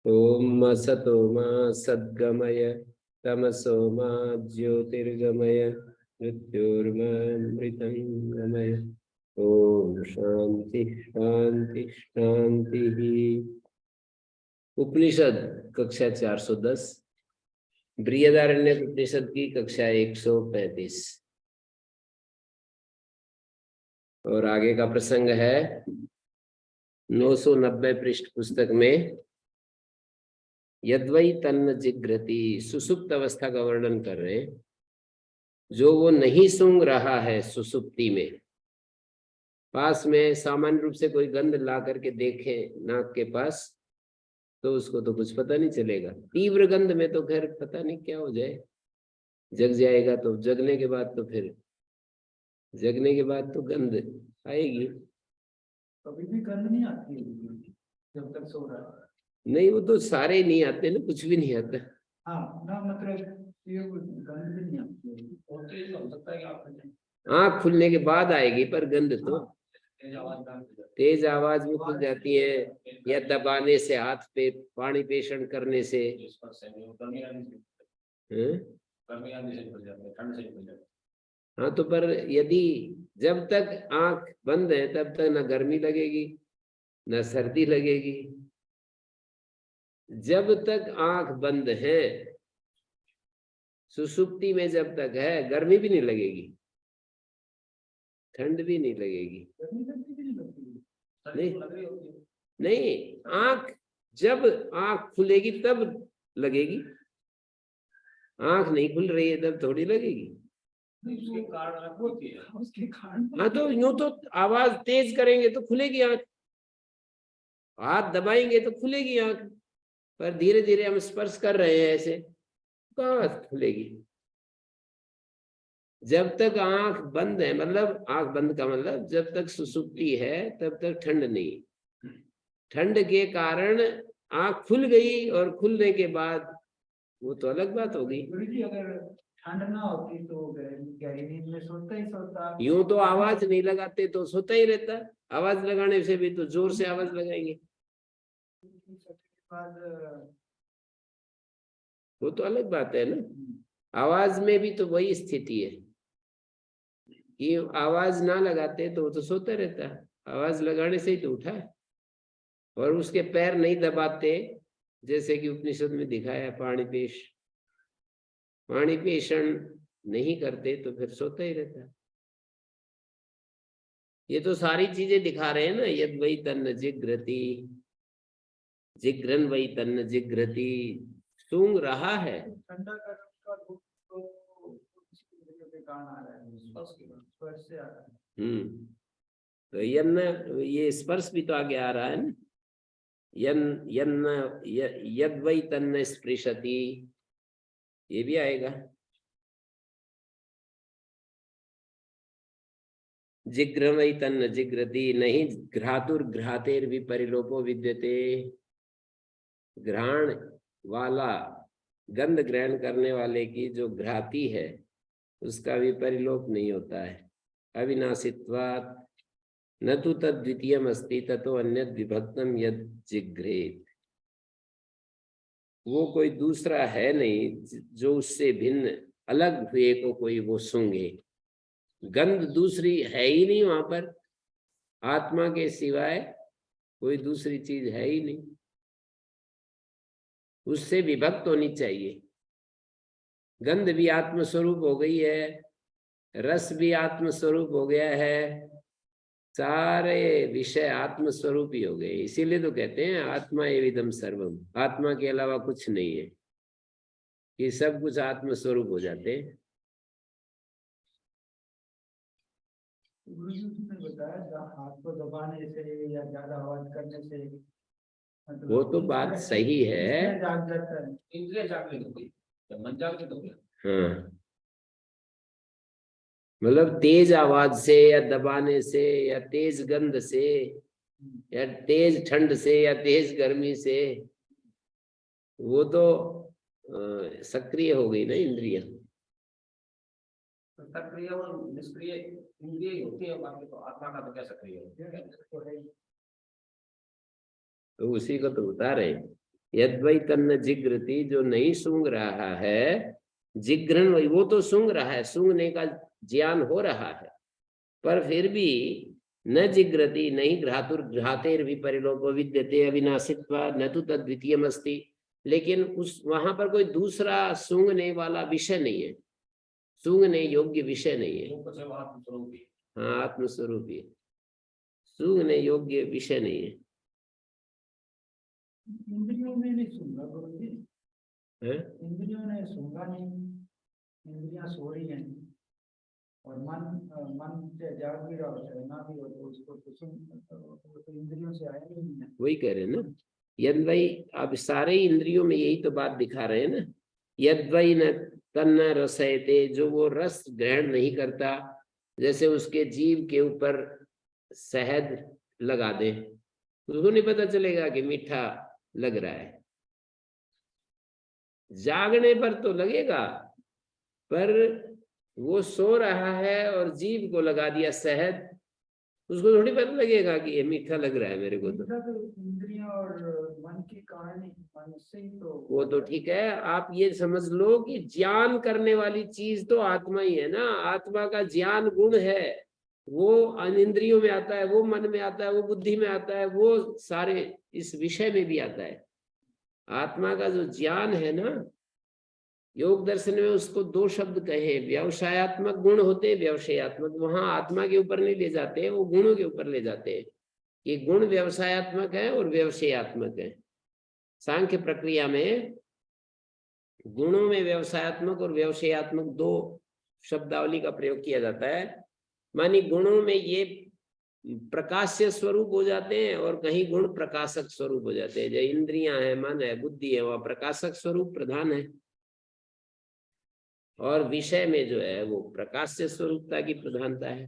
ओम असतो मा सद्गमय तमसो मा ज्योतिर्गमय मृत्युर्मृतं गमय। ओम शांति शांति शांति। उपनिषद कक्षा 410, बृहदारण्यक उपनिषद की कक्षा 135 और आगे का प्रसंग है 990 पृष्ठ पुस्तक में यद्वै तन्न जिघ्रति, सुसुप्त अवस्था का वर्णन कर रहे हैं। जो वो नहीं सूंघ रहा है सुसुप्ति में, पास में सामान्य रूप से कोई गंध ला करके देखे नाक के पास तो उसको तो कुछ पता नहीं चलेगा। तीव्र गंध में तो खैर पता नहीं क्या हो जाए, जग जाएगा तो जगने के बाद तो फिर जगने के बाद तो गंध आएगी। कभी भी गंध नहीं आती जब तक सो रहा है। नहीं, वो तो सारे नहीं आते ना, कुछ भी नहीं आता। हाँ ना, मतलब ये गंध भी नहीं आती। और तो ये हो सकता है कि आप आँख खुलने के बाद आएगी, पर गंध तो तेज आवाज में खुल जाती है, या दबाने से, हाथ पे पानी पेषण करने से। हाँ तो पर यदि जब तक आँख बंद है तब तक न गर्मी लगेगी न सर्दी लगेगी। जब तक आँख बंद है, सुसुप्ति में जब तक है, गर्मी भी नहीं लगेगी, ठंड भी नहीं लगेगी। नहीं नहीं, आँख जब आँख खुलेगी तब लगेगी, आँख नहीं खुल रही है तब थोड़ी लगेगी। हाँ तो यूं तो आवाज तेज करेंगे तो खुलेगी आँख, हाथ दबाएंगे तो खुलेगी आँख, पर धीरे धीरे हम स्पर्श कर रहे हैं ऐसे, कहाँ खुलेगी। जब तक आंख बंद है, मतलब आंख बंद का मतलब जब तक सुसुप्ति है तब तक ठंड नहीं। ठंड के कारण आंख खुल गई और खुलने के बाद वो तो अलग बात होगी। अगर ठंड ना होती तो गहरी नींद में सोता। यूं तो आवाज नहीं लगाते तो सोता ही रहता, आवाज लगाने से भी तो जोर से आवाज लगाएंगे, वो तो अलग बात है ना। आवाज में भी तो वही स्थिति है कि आवाज ना लगाते तो वो तो सोता रहता, आवाज लगाने से ही तो उठा है। और उसके पैर नहीं दबाते, जैसे कि उपनिषद में दिखाया, पाणी पेषण नहीं करते तो फिर सोता ही रहता। ये तो सारी चीजें दिखा रहे हैं ना। यद वही तन्न जिघ्रति, जिघ्रन वही तन्न जिघ्रति, सूंघ रहा है। ठंडा का कारण आ रहा है, स्पर्श से आ रहा है। तो ये स्पर्श भी तो आगे आ रहा है ना। यद वै तन्न स्पृशति, ये भी आएगा। जिग्र वै तन्न जिग्रति, नहीं घ्रातुर घ्रातेर भी परिलोपो विद्यते। घ्राण वाला, गंध ग्रहण करने वाले की जो घ्राती है उसका भी परिलोप नहीं होता है। अविनाशित्वात् न तो तद्वितीयम अस्ति ततो अन्यद विभक्तम यद जिघ्रेत। वो कोई दूसरा है नहीं जो उससे भिन्न अलग हुए को कोई वो सूंघे। गंध दूसरी है ही नहीं वहां पर, आत्मा के सिवाय कोई दूसरी चीज है ही नहीं, उससे विभक्त होनी चाहिए। गंध भी आत्मस्वरूप हो गई है, रस भी आत्मस्वरूप हो गया है, सारे विषय आत्मस्वरूप ही हो गए। इसीलिए तो कहते हैं आत्मा एविदम सर्वम, आत्मा के अलावा कुछ नहीं है, कि सब कुछ आत्मस्वरूप हो जाते हैं। बताया हाथ को दबाने से या ज्यादा आवाज करने से, वो तो बात सही है, जाग जाता है, इंद्रिय जागृत होगी, जब मन जागृत हो गया। हाँ मतलब तेज आवाज से या दबाने से या तेज गंध से या तेज ठंड से या तेज गर्मी से, वो तो सक्रिय हो गई ना इंद्रिय। सक्रिय और निष्क्रिय इंद्रिय होती है, बाकी तो आत्मा का तो क्या सक्रिय है। तो उसी को तो बता रहे हैं, यद्वै तन्न जिग्रति, जो नहीं सूंघ रहा है, जिग्रन वही, वो तो सूंघ रहा है, सूंघने का ज्ञान हो रहा है, पर फिर भी न जिग्रति, नहीं घ्रातुर घ्रातेर भी परिलोको विद्यते अविनाशित्वा न तो तद्वितीयम अस्ति, लेकिन उस वहां पर कोई दूसरा सूंघने वाला विषय नहीं है, सूंघने योग्य विषय नहीं है। ऊपर से वो आत्मस्वरूप ही। हाँ, आत्मस्वरूप ही, सूंघने योग्य विषय नहीं है। इंद्रियों में नहीं सुनगा गुरुजी, हैं? इंद्रियों ने सुनगा नहीं, इंद्रियां सो रही हैं और मन से जाग भी रहा होता है ना भी हो, तो उसको तो सुन, तो इंद्रियों से आया नहीं है। वही कह रहे हैं ना, यद्वै, अब सारे इंद्रियों में यही तो बात दिखा रहे हैं ना, यद्वै न तन्न रसयते, जो वो रस ग्रहण नहीं करता, जैसे उसके जीव के ऊपर शहद लगा दे, उसको नहीं पता चलेगा कि मीठा लग रहा है, जागने पर तो लगेगा, पर वो सो रहा है और जीव को लगा दिया शहद, उसको थोड़ी पता लगेगा कि ये मीठा लग रहा है मेरे को। तो इंद्रियां और मन की कहानी, मन से ही तो वो तो ठीक है, आप ये समझ लो कि ज्ञान करने वाली चीज तो आत्मा ही है ना, आत्मा का ज्ञान गुण है, वो इंद्रियों में आता है, वो मन में आता है, वो बुद्धि में आता है, वो सारे इस विषय में भी आता है। आत्मा का जो ज्ञान है ना, योग दर्शन में उसको दो शब्द कहे, व्यवसायत्मक गुण होते हैं, व्यवसायत्मक, वहां आत्मा के ऊपर नहीं ले जाते, वो गुणों के ऊपर ले जाते हैं। ये गुण व्यवसायत्मक है और व्यवसायत्मक है। सांख्य प्रक्रिया में गुणों में व्यवसायत्मक और व्यवसायत्मक दो शब्दावली का प्रयोग किया जाता है। मानी गुणों में ये प्रकाश्य स्वरूप हो जाते हैं और कहीं गुण प्रकाशक स्वरूप हो जाते हैं। जो इंद्रियां हैं, मन है, बुद्धि है, वह प्रकाशक स्वरूप प्रधान है, और विषय में जो है वो प्रकाश्य स्वरूपता की प्रधानता है।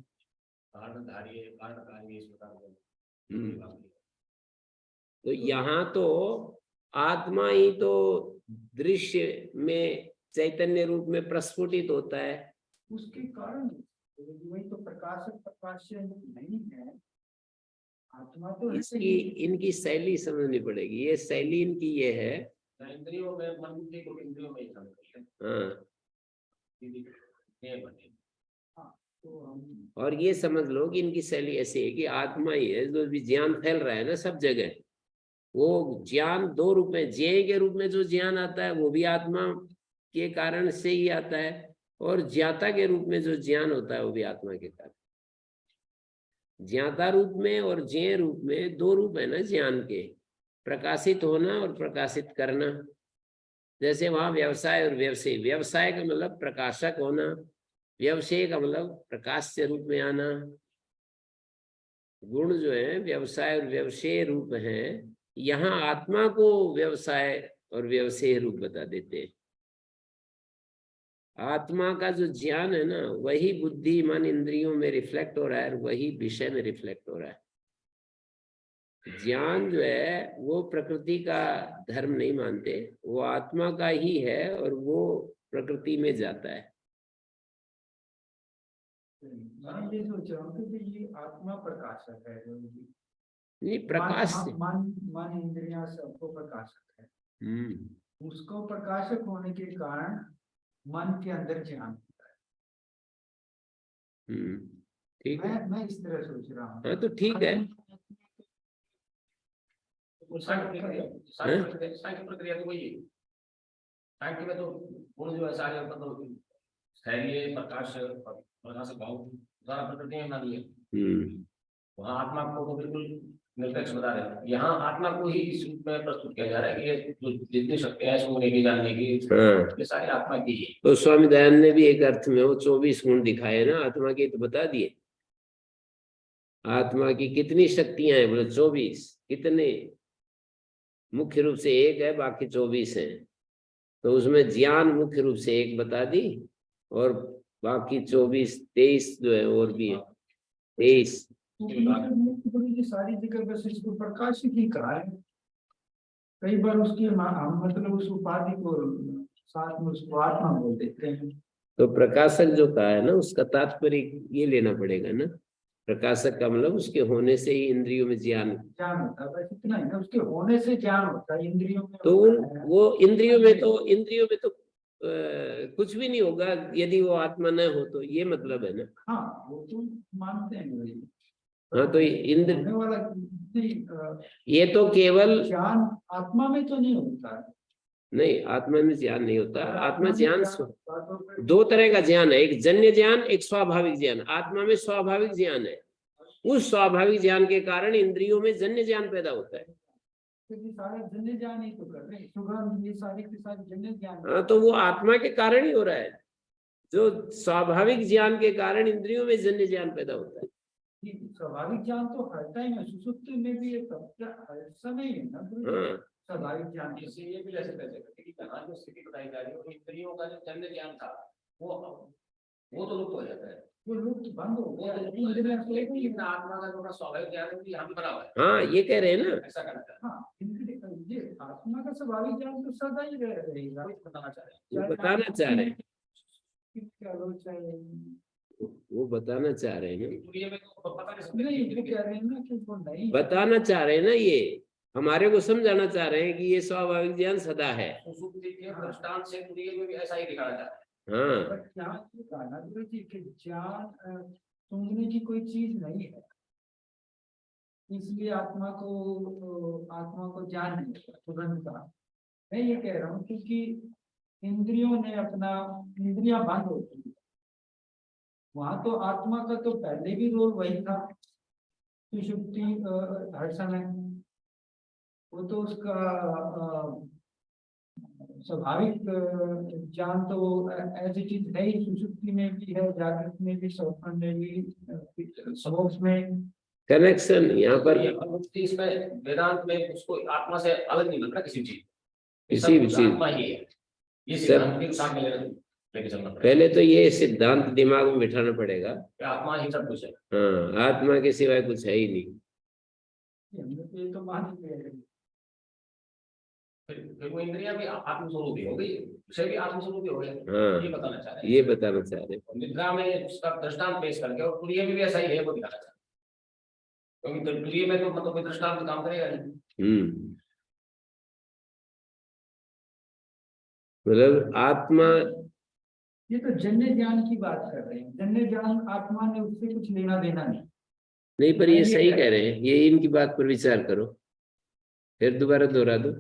तो यहाँ तो आत्मा ही तो दृश्य में चैतन्य रूप में प्रस्फुटित होता है, उसके कारण वही तो प्रकाशक प्रकाश्य नहीं है, आत्मा तो है। इसकी इनकी शैली समझनी पड़ेगी, ये शैली इनकी ये है। इंद्रियों में मन बुद्धि को इंद्रियों में ही समझते हैं। हाँ, हाँ, तो और ये समझ लो कि इनकी शैली ऐसी है कि आत्मा ही है जो भी ज्ञान फैल रहा है ना सब जगह, वो ज्ञान दो रूप में, ज्ञेय के रूप में जो ज्ञान आता है वो भी आत्मा के कारण से ही आता है, और ज्ञाता के रूप में जो ज्ञान होता है वो भी आत्मा के कारण। ज्ञाता रूप में और ज्ञेय रूप में दो रूप है ना ज्ञान के, प्रकाशित होना और प्रकाशित करना। जैसे वहां व्यवसाय और व्यवसाय, व्यवसाय का मतलब प्रकाशक होना, व्यवसाय का मतलब प्रकाश से रूप में आना। गुण जो है व्यवसाय और व्यवसाय रूप है, यहाँ आत्मा को व्यवसाय और व्यवसाय रूप बता देते हैं। आत्मा का जो ज्ञान है ना, वही बुद्धि मन इंद्रियों में रिफ्लेक्ट हो रहा है, वही विषय में रिफ्लेक्ट हो रहा है। ज्ञान जो है वो प्रकृति का धर्म नहीं मानते, वो आत्मा का ही है और वो प्रकृति में जाता है। मैं ये सोच रहा हूँ कि ये आत्मा प्रकाशक है, नहीं, प्रकाश से मन इंद्रियां सबको प्रकाशक है, उसको प्रकाशक होने के कारण मन के अंदर ज्ञान होता है। ठीक है, मैं इस तरह सोच रहा हूँ। हाँ तो ठीक है। सांख्य प्रक्रिया तो वही है। सांख्य में तो गुण जो है सारे मतलब स्थैर्य प्रकाश प्रकाशक भाव सारा प्रकृति में बना दिया। वहाँ आत्मा को तो बिल्कुल निरपेक्ष बता रहे हैं, यहाँ आत्मा को ही इस रूप में प्रस्तुत किया जा रहा है कि ये जो जितनी शक्तियां सुनने की जानने की, ये सारी आत्मा की है। तो स्वामी दयानंद ने भी एक अर्थ में वो 24 गुण दिखाए ना आत्मा के, तो बता दिए आत्मा की कितनी शक्तियां हैं, बोले 24। कितने? मुख्य रूप से एक है, बाकी 24 हैं। तो उसमें ज्ञान मुख्य रूप से एक बता दी, और बाकी 24 23 जो है और भी है 23। सारी जगह बस इसको प्रकाश ही कहा है, कई बार उसकी मतलब उस उपाधि को साथ में उसको आत्मा बोल देते हैं। तो प्रकाशक जो कहा है ना, उसका तात्पर्य ये लेना पड़ेगा ना प्रकाशक का मतलब उसके होने से ही इंद्रियों में ज्ञान। ज्ञान होता है, बस इतना ही ना, उसके होने से ज्ञान होता है, इंद्रियों में तो होता है। वो इंद्रियों में तो कुछ भी नहीं होगा यदि वो आत्मा न हो, तो ये मतलब है ना। हाँ वो तो मानते हैं भाई। हाँ तो इंद्र होने वाला नहीं, ये तो केवल ज्ञान आत्मा में तो नहीं होता है। नहीं, आत्मा में ज्ञान नहीं होता। आत्मा में ज्ञान बातों पे दो तरह का ज्ञान है, एक जन्य ज्ञान, एक स्वाभाविक ज्ञान। आत्मा में स्वाभाविक ज्ञान है, उस स्वाभाविक ज्ञान के कारण इंद्रियों में जन्य ज्ञान पैदा होता है। क्योंकि सारे जन्य ज्ञान ही तो कर रहे हैं, सुगंध ये सारी की सारी जन्य ज्ञान। हाँ तो वो आत्मा के कारण ही हो रहा है, जो स्वाभाविक ज्ञान के कारण इंद्रियों में जन्य ज्ञान पैदा होता है। स्वाभाविक ज्ञान तो हर टाइम है, सुसुप्ति में भी हर समय है ना। हाँ स्वाभाविक ज्ञान इससे ये भी ऐसे कह सकते हैं कि जहाँ जो स्थिति बताई जा रही है, वो इंद्रियों का जो जन्य ज्ञान था वो तो लुप्त हो जाता है, वो लुप्त बंद हो गया, लेकिन आत्मा का जो स्वाभाविक ज्ञान है वो यहाँ भी बना हुआ है। हाँ ये कह रहे हैं ना। ऐसा कहना चाह रहे हाँ ये आत्मा का स्वाभाविक ज्ञान तो सदा ही रहेगा। हैं, बताना चाह रहे हैं। वो बताना चाह रहे हैं, चाहे वो बताना चाह रहे हैं ना, दुनिया में तो पता नहीं सकते नहीं, वो कह रहे हैं ना कि वो नहीं बताना चाह रहे हैं ना, ये हमारे को समझाना चाह रहे हैं कि ये स्वाभाविक ज्ञान सदा है। सुसुप्ति के दृष्टांत से दुनिया में भी ऐसा ही दिखाना चाह रहे हैं। हाँ पर ज्ञान की कहना गुरुजी कि ज्ञान सूंघने की कोई चीज नहीं है, इसलिए आत्मा को ज्ञान नहीं होता सुगंध का। मैं ये कह रहा हूँ क्योंकि इंद्रियों ने अपना इंद्रियां बंद होती है, वहां तो आत्मा का तो पहले भी रोल वही था, सुषुप्ति हर समय वो तो उसका स्वाभाविक ज्ञान तो ऐसी चीज है ही, सुषुप्ति में भी है, जागृत में भी, स्वप्न में भी, स्वप्न में कनेक्शन यहाँ पर इसमें वेदांत में उसको आत्मा से अलग नहीं लगता किसी चीज, किसी भी चीज आत्मा ही है। ये सिद्धांत के साथ लेके चलना पड़ेगा। पहले तो ये सिद्धांत दिमाग में बिठाना पड़ेगा, आत्मा ही सब कुछ है। हाँ आत्मा के सिवाय कुछ है ही नहीं। ये तो मान लिया। फिर वो इंद्रियां भी आत्मस्वरूपी हो गई, विषय भी आत्मस्वरूपी हो गया। हाँ ये बताना चाह रहे हैं, ये बताना चाह रहे हैं। निद्रा में उसका दृष्टांत पेश करके और तुरीय में भी ऐसा ही है वो दिखाना चाह रहे हैं, क्योंकि तुरीय में तो मतलब कोई दृष्टांत काम करेगा नहीं। मतलब आत्मा, ये तो जन्य ज्ञान की बात कर रहे हैं, जन्य ज्ञान आत्मा ने उससे कुछ लेना देना नहीं। पर ये सही कह रहे हैं, ये इनकी बात पर विचार करो, फिर दोबारा दोहरा दो।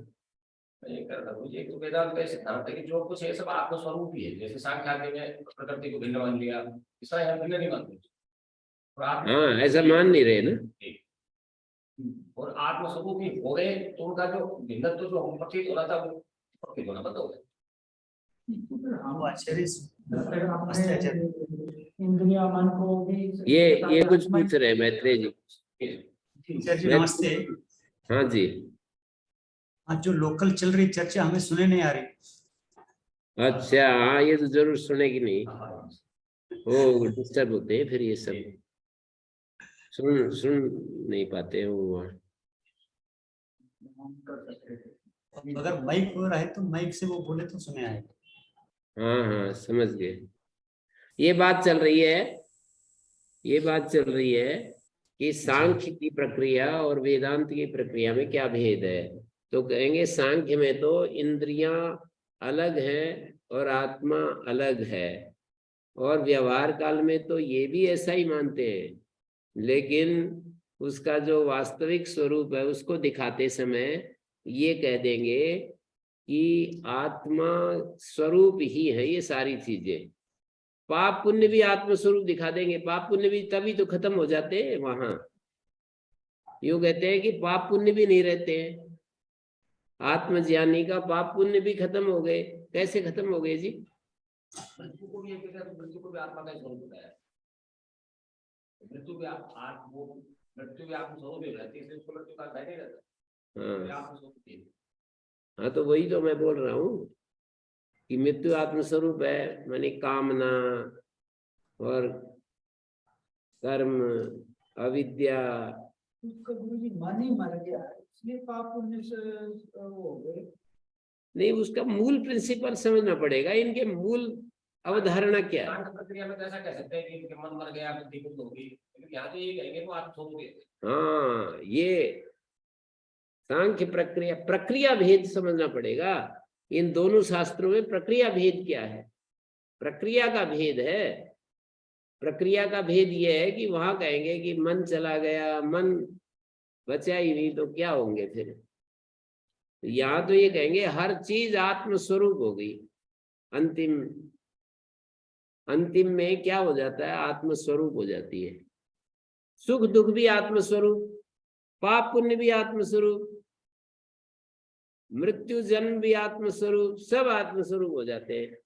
ये कर रहा हूँ, एक तो वेदांत का सिद्धांत है कि जो कुछ है सब आत्मस्वरूप ही है। जैसे सांख्य में प्रकृति को भिन्न मान लिया, ऐसा यहाँ भिन्न नहीं मानते। हाँ ऐसा मान नहीं रहे ना, और आत्मस्वरूप ही हो गए तो उनका जो भिन्नत्व जो प्रतीत हो रहा था वो प्रतीत होना बंद हो गया। इंद्रिया मन को भी ये कुछ पूछ रहे हैं मैत्रेय जी। नमस्ते। हाँ जी, आज जो लोकल चल रही चर्चा हमें सुने नहीं आ रही। अच्छा हाँ ये तो जरूर सुनेगी नहीं, वो डिस्टर्ब होते हैं फिर, ये सब सुन नहीं पाते हैं वो। अगर माइक हो रहा है तो माइक से वो बोले तो सुने आए। हाँ समझ गए। ये बात चल रही है कि सांख्य की प्रक्रिया और वेदांत की प्रक्रिया में क्या भेद है। तो कहेंगे सांख्य में तो इंद्रियां अलग हैं और आत्मा अलग है, और व्यवहार काल में तो ये भी ऐसा ही मानते हैं, लेकिन उसका जो वास्तविक स्वरूप है उसको दिखाते समय ये कह देंगे कि आत्मा स्वरूप ही है ये सारी चीजें। पाप पुण्य भी आत्म स्वरूप दिखा देंगे, पाप पुण्य भी तभी तो खत्म हो जाते हैं वहां। यूं कहते हैं कि पाप पुण्य भी नहीं रहते हैं, आत्मज्ञानी का पाप पुण्य भी खत्म हो गए। कैसे खत्म हो गए जी? मृत्यु को भी आत्मा का स्वरूप बताया, मृत्यु भी आत्मस्वरूप ही रहती है, इसलिए उसको मृत्यु का नहीं रहता। हाँ तो वही तो मैं बोल रहा हूँ कि मृत्यु आत्मस्वरूप है, माने कामना और कर्म अविद्या, उसका गुरुजी मन ही मर गया है, इसलिए पाप पुण्य से वो हो गए। नहीं उसका मूल प्रिंसिपल समझना पड़ेगा। इनके मूल अवधारणा क्या है? सांख्य प्रक्रिया में तो ऐसा कह सकते हैं कि इनके मन मर गया, बुद्धि बुद्ध होगी, लेकिन यहाँ तो ये कहेंगे तो आप छोड़ोगे। हाँ, ये सांख्य प्रक्रिया, प्रक्रिया भेद समझना पड़ेगा। इन दोनों शास्त्रों में प्रक्रिया भेद क्या है? प्रक्रिया का भेद है। प्रक्रिया का भेद ये है कि वहां कहेंगे कि मन चला गया, मन बचा ही नहीं तो क्या होंगे फिर। यहाँ तो ये कहेंगे हर चीज आत्मस्वरूप हो गई। अंतिम अंतिम में क्या हो जाता है? आत्मस्वरूप हो जाती है। सुख दुख भी आत्मस्वरूप, पाप पुण्य भी आत्मस्वरूप, मृत्यु जन्म भी आत्मस्वरूप, सब आत्मस्वरूप हो जाते हैं।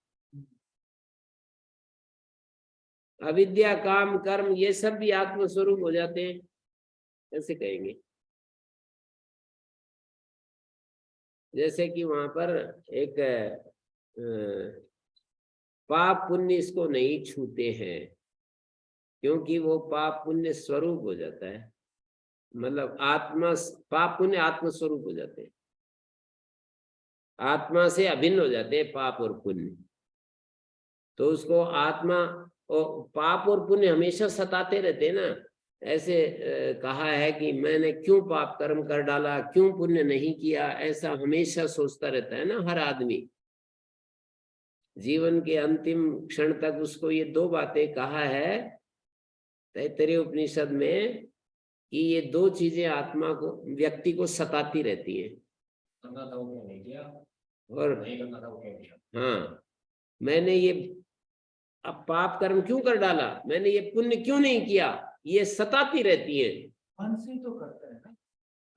अविद्या काम कर्म ये सब भी आत्मस्वरूप हो जाते हैं, ऐसे कहेंगे। जैसे कि वहां पर एक पाप पुण्य इसको नहीं छूते हैं, क्योंकि वो पाप पुण्य स्वरूप हो जाता है। मतलब आत्मा, पाप पुण्य आत्मस्वरूप हो जाते हैं, आत्मा से अभिन्न हो जाते हैं पाप और पुण्य। तो उसको आत्मा और पाप और पुण्य हमेशा सताते रहते हैं ना। ऐसे कहा है कि मैंने क्यों पाप कर्म कर डाला, क्यों पुण्य नहीं किया, ऐसा हमेशा सोचता रहता है ना हर आदमी। जीवन के अंतिम क्षण तक उसको ये दो बातें कहा है तैत्तरीय उपनिषद में कि ये दो चीजें आत्मा को, व्यक्ति को सताती रहती हैं। करना था वो नहीं किया, और नहीं करना था वो क्यों किया। हाँ, मैंने ये अब पाप कर्म क्यों कर डाला, मैंने ये पुण्य क्यों नहीं किया, ये सताती रहती है। मन से तो करता है ना।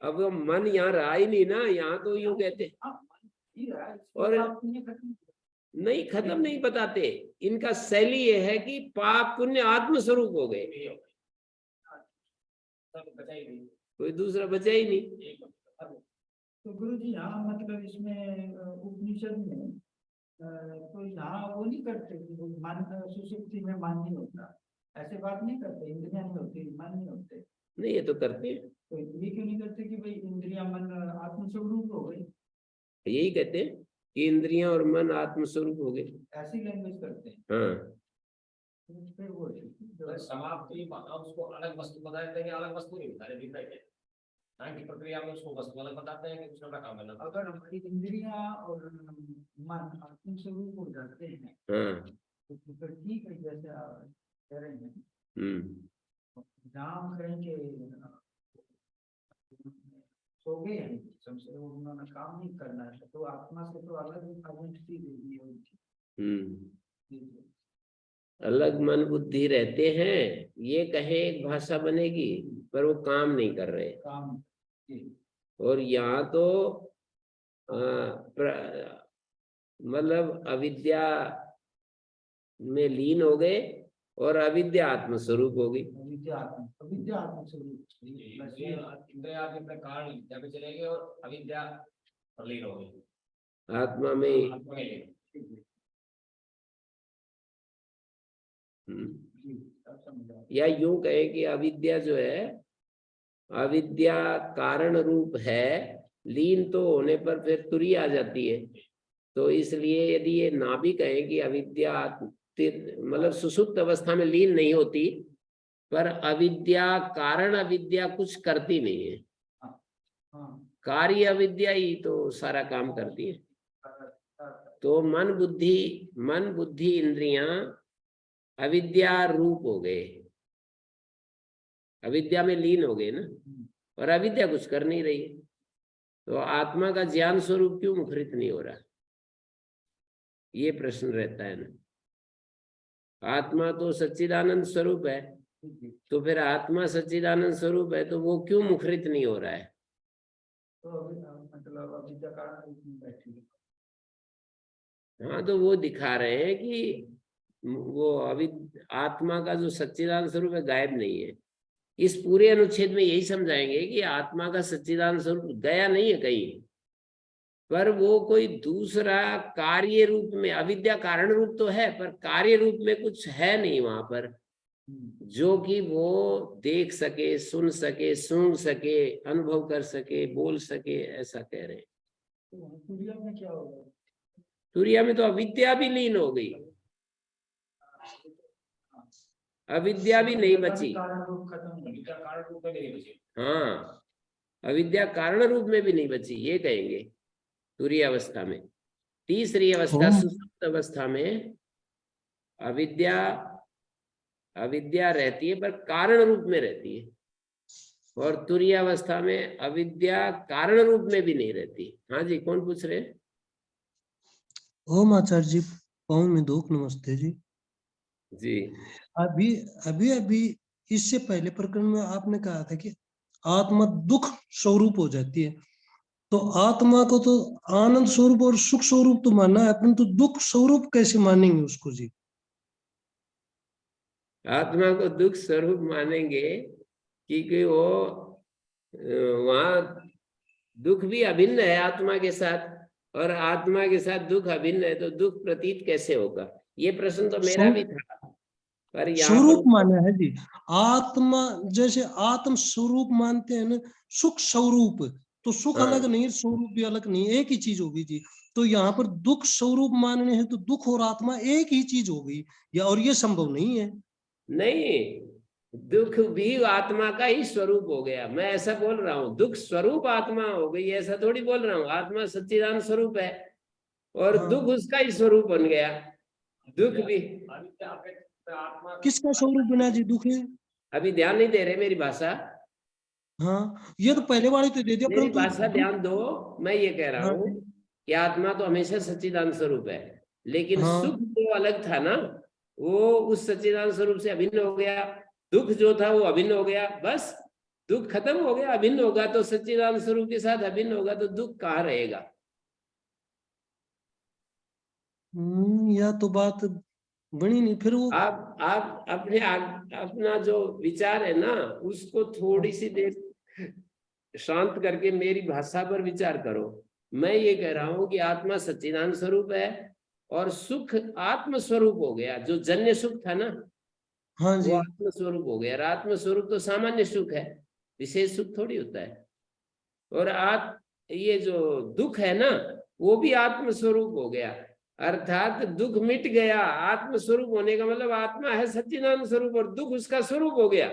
अब वो मन यहाँ रहा ही नहीं ना, यहाँ तो यूं कहते हैं। हाँ, मन ही रहा है, इसको और आप नहीं खत्म नहीं, खत्म नहीं बताते। इनका शैली ये है कि पाप पुण्य आत्मस्वरूप हो गए, सब बचा ही नहीं, कोई दूसरा बचा ही नहीं। एक तो गुरु जी यहाँ मतलब इसमें उपनिषद में तो यहाँ वो नहीं करते कि वो मन सुषुप्ति में मन नहीं होता, ऐसे बात नहीं करते, इंद्रियां नहीं होती, मन नहीं होते। नहीं, ये तो करते हैं, तो ये क्यों नहीं करते कि भाई इंद्रिया मन आत्मस्वरूप हो गई, यही कहते हैं कि इंद्रियां और मन आत्मस्वरूप हो गए। ऐसी लैंग्वेज करते हैं। हाँ, तो फिर वो तो समाप्ति उसको अलग वस्तु बता देते हैं, अलग वस्तु नहीं बता रहे, डिफरेंट है। सांख्य प्रक्रिया में उसको वस्तु अलग बताते हैं कि उसका काम अलग। अगर हमारी इंद्रियां और मन आत्मस्वरूप हो जाते हैं हाँ, तो फिर ठीक है, जैसे आप कह रहे हैं। जहाँ हम कहेंगे सो गए हैं सबसे, उन्होंने काम नहीं करना है, तो आत्मा से तो अलग आइडेंटिटी दे दी है उनकी। अलग मन बुद्धि रहते हैं, ये कहे एक भाषा बनेगी, पर वो काम नहीं कर रहे। काम और यहाँ तो मतलब अविद्या में लीन हो गए और अविद्या आत्मस्वरूप हो गई। अविद्या आत्मस्वरूप इंद्रिया अपने कारण विद्या में चले गए और अविद्या प्रलीन हो गई आत्मा में। आत्मा में लीन। या यूं कहे कि अविद्या जो है, अविद्या कारण रूप है, लीन तो होने पर फिर तुरी आ जाती है। तो इसलिए यदि ये ना भी कहें कि अविद्या मतलब सुषुप्त अवस्था में लीन नहीं होती, पर अविद्या कारण अविद्या कुछ करती नहीं है, कार्य अविद्या ही तो सारा काम करती है। तो मन बुद्धि इंद्रियां अविद्या रूप हो गए, अविद्या में लीन हो गए ना, और अविद्या कुछ कर नहीं रही है। तो आत्मा का ज्ञान स्वरूप क्यों मुखरित नहीं हो रहा, ये प्रश्न रहता है ना। आत्मा तो सच्चिदानंद स्वरूप है, तो फिर आत्मा सच्चिदानंद स्वरूप है तो वो क्यों मुखरित नहीं हो रहा है? तो मतलब अविद्या कारण बैठी। हाँ, तो वो दिखा रहे हैं कि वो आत्मा का जो सच्चिदानंद स्वरूप है गायब नहीं है। इस पूरे अनुच्छेद में यही समझाएंगे कि आत्मा का सच्चिदानंद स्वरूप गया नहीं है कहीं, पर वो कोई दूसरा कार्य रूप में, अविद्या कारण रूप तो है पर कार्य रूप में कुछ है नहीं वहां पर, जो कि वो देख सके, सुन सके, सूंघ सके, अनुभव कर सके, बोल सके, ऐसा कह रहे हैं। तो तुरिया में क्या होगा? तुरिया में तो अविद्या भी लीन हो गई, अविद्या भी नहीं बची। कारण रूप खत्म हो विद्या कारण रूप में नहीं बचे। हाँ, अविद्या कारण रूप में भी नहीं बची, ये कहेंगे तुरीय अवस्था में। तीसरी अवस्था ओम। सुषुप्त अवस्था में अविद्या अविद्या रहती है पर कारण रूप में रहती है, और तुरीय अवस्था में अविद्या कारण रूप में भी नहीं रहती। हाँ जी, कौन पूछ रहे हैं? ओम आचार्य जी, पाँव में दुख, नमस्ते जी। जी अभी अभी अभी इससे पहले प्रकरण में आपने कहा था कि आत्मा दुख स्वरूप हो जाती है, तो आत्मा को तो आनंद स्वरूप और सुख स्वरूप तो मानना है, परंतु दुख स्वरूप कैसे मानेंगे उसको जी? आत्मा को दुख स्वरूप मानेंगे क्योंकि वो वहां दुख भी अभिन्न है आत्मा के साथ, और आत्मा के साथ दुख अभिन्न है, तो दुख प्रतीत कैसे होगा? ये प्रश्न तो मेरा भी था, पर यहाँ स्वरूप पर माना है जी। आत्मा जैसे आत्म स्वरूप मानते हैं ना, सुख स्वरूप, तो सुख हाँ। अलग नहीं, स्वरूप भी अलग नहीं, एक ही चीज होगी जी। तो यहाँ पर दुख स्वरूप मानने हैं तो दुख और आत्मा एक ही चीज हो गई, या और ये संभव नहीं है। नहीं, दुख भी आत्मा का ही स्वरूप हो गया, मैं ऐसा बोल रहा हूँ। दुख स्वरूप आत्मा हो गई ऐसा थोड़ी बोल रहा हूँ। आत्मा सच्चिदानंद स्वरूप है और हाँ। दुख उसका ही स्वरूप बन गया। दुख भी आत्मा किसका स्वरूप बना जी दुख है? अभी ध्यान नहीं दे रहे मेरी भाषा। हाँ, ये तो पहले वाले तो दे दिया, मेरी परंतु भाषा ध्यान दो। मैं ये कह रहा हाँ हूँ जी, कि आत्मा तो हमेशा सच्चिदानंद स्वरूप है, लेकिन हाँ। सुख जो अलग था ना, वो उस सच्चिदानंद स्वरूप से अभिन्न हो गया। दुख जो था वो अभिन्न हो गया, बस दुख खत्म हो गया। अभिन्न होगा तो सच्चिदानंद स्वरूप के साथ अभिन्न होगा तो दुख कहाँ रहेगा? या तो बात बनी नहीं फिर वो। आप अपने अपना जो विचार है ना, उसको थोड़ी सी देर शांत करके मेरी भाषा पर विचार करो। मैं ये कह रहा हूं कि आत्मा सच्चिदानंद स्वरूप है और सुख आत्म स्वरूप हो गया। जो जन्य सुख था ना, हाँ वो जी, आत्म स्वरूप हो गया। और आत्म स्वरूप तो सामान्य सुख है, विशेष सुख थोड़ी होता है। और ये जो दुख है ना, वो भी आत्म स्वरूप हो गया, अर्थात दुख मिट गया। आत्म स्वरूप होने का मतलब आत्मा है सच्चिदानंद स्वरूप और दुख उसका स्वरूप हो गया।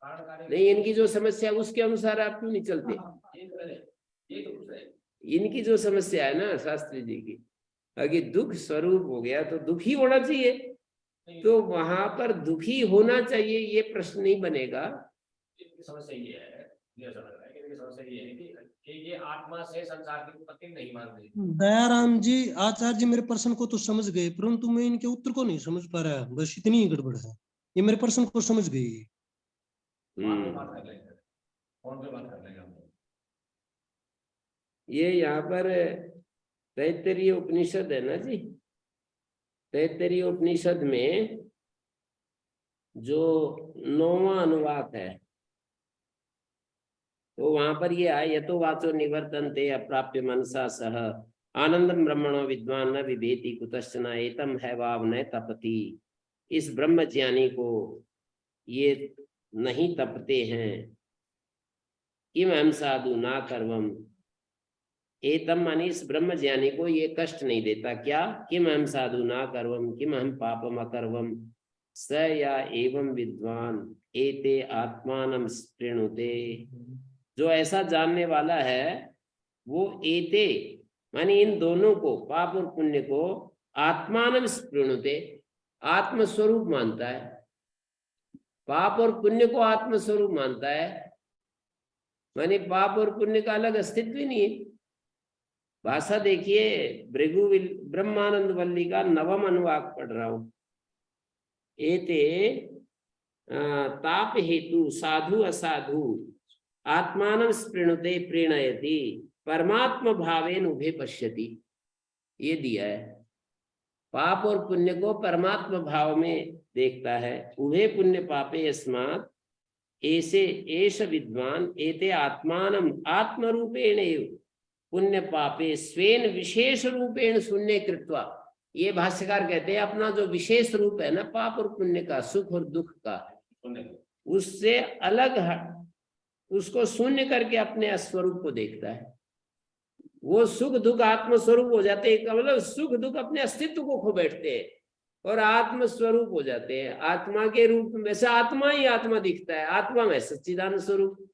नहीं, इनकी जो समस्या उसके अनुसार आप क्यों नहीं चलते? इनकी जो समस्या है ना शास्त्री जी की, अगर दुख स्वरूप हो गया तो दुखी होना चाहिए, तो वहां पर दुखी होना चाहिए ये प्रश्न नहीं बनेगा। समस्या ये है, मुझे समझ रहा है कि समस्या ये है कि ये आत्मा से संसार की उत्पत्ति नहीं मान रही। दयाराम जी, आचार्य जी मेरे प्रश्न को तो समझ गए, परंतु मैं इनके उत्तर को नहीं समझ पा रहा, बस इतनी ही गड़बड़ है। ये मेरे प्रश्न को समझ गई। बात कर लेंगे, फोन पे बात कर लेंगे हम। ये यहाँ पर तैत्तरीय उपनिषद है ना जी, तैत्तरीय उपनिषद में जो 9वां अनुवाक है, तो वहां पर ये आए, यतो वाचो निवर्तन्ते अप्राप्य मनसा सह आनंदम ब्रह्मणो विद्वान न विभेति कुतश्चन एतम हैवाव न तपति। इस ब्रह्म ज्ञानी को ये नहीं तपते हैं। किम हम साधु ना कर्वम, एतम मानी इस ब्रह्म ज्ञानी को ये कष्ट नहीं देता। क्या? किम हम साधु ना कर्वम किम हम पापम अकर्वम स या एवं विद्वान एते आत्मानं स्पृणुते। जो ऐसा जानने वाला है वो एते मानी इन दोनों को, पाप और पुण्य को, आत्मानं स्पृणुते आत्मस्वरूप मानता है। पाप और पुण्य को आत्मस्वरूप मानता है, मानी पाप और पुण्य का अलग अस्तित्व ही नहीं है। भाषा देखिए, भृगु ब्रह्मानंद वल्ली का 9वां अनुवाक पढ़ रहा हूं। एते ताप हेतु साधु असाधु आत्मानं स्पृणुते प्रीणयति परमात्म भावेन उभे पश्यति। ये दिया है, पाप और पुण्य को परमात्म भाव में देखता है। उभे पुण्य पापे यस्मात् ऐसे एष विद्वान एते आत्मानं आत्मरूपेण एव पुण्य पापे स्वेन विशेष रूपेण शून्य कृत्वा। ये भाष्यकार कहते हैं अपना जो विशेष रूप है ना पाप और पुण्य का, सुख और दुख का, उससे अलग उसको शून्य करके अपने स्वरूप को देखता है। वो सुख दुख आत्म स्वरूप हो जाते हैं, मतलब सुख दुख अपने अस्तित्व को खो बैठते हैं। और आत्म स्वरूप हो जाते हैं। आत्मा के रूप में, वैसे आत्मा ही आत्मा दिखता है, आत्मा में सच्चिदानंद स्वरूप।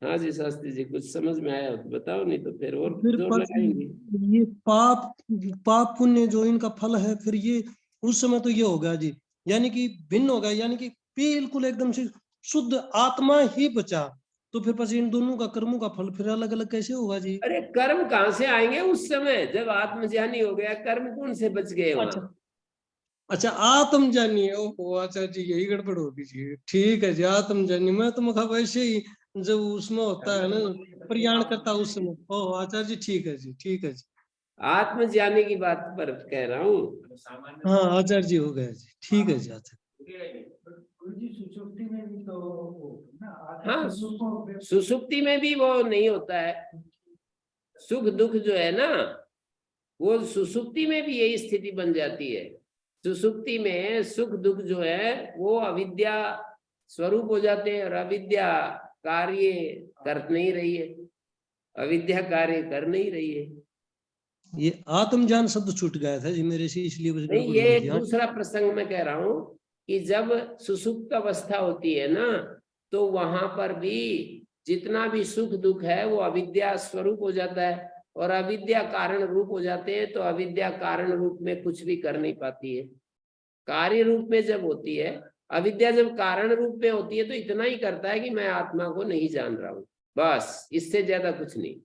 हाँ जी शास्त्री जी, कुछ समझ में आया तो बताओ, नहीं तो फिर और फिर जोर लगाएंगे। ये पाप पुण्य जो इनका फल है, फिर ये उस समय तो ये होगा जी, यानी कि भिन्न होगा, यानी कि बिल्कुल एकदम से शुद्ध आत्मा ही बचा। तो फिर पसी इन दोनों का कर्मों का फल फिर अलग अलग कैसे होगा जी? अरे कर्म कहाँ से आएंगे उस समय जब आत्मज्ञानी हो गया, कर्म कौन से बच गए अच्छा वहां? अच्छा, आत्म जानिए। ओहो अच्छा जी, यही गड़बड़ होगी जी। ठीक है जी, आत्म जानिए। मैं तो मतलब वैसे ही जब उसमें होता है ना प्रयाण करता उस समय। ओह आचार्य जी, ठीक है जी, ठीक है जी। आत्मज्ञानी की बात पर कह रहा हूँ। सामान्य हाँ आचार्य जी, हो गया जी, ठीक है जी आचार्य। गुरु जी सुषुप्ति में भी तो वो ना हाँ, सुसुप्ति सुसुप्ति में भी वो नहीं होता है। सुख दुख जो है ना, वो सुसुप्ति में भी यही स्थिति बन जाती है। सुसुप्ति में सुख दुख जो है वो अविद्या स्वरूप हो जाते हैं, और अविद्या कार्य कर नहीं रही है, अविद्या कार्य कर नहीं रही है। ये आत्मज्ञान शब्द छूट गया था जी मेरे से, इसलिए बस नहीं, गड़बड़ ये हुई एक थी। हाँ दूसरा प्रसंग में कह रहा हूं कि जब सुसुप्त अवस्था होती है ना, तो वहां पर भी जितना भी सुख दुख है वो अविद्या स्वरूप हो जाता है, और अविद्या कारण रूप हो जाते हैं। तो अविद्या कारण रूप में कुछ भी कर नहीं पाती है। कार्य रूप में जब होती है अविद्या, जब कारण रूप में होती है तो इतना ही करता है कि मैं आत्मा को नहीं जान रहा हूं, बस, इससे ज्यादा कुछ नहीं।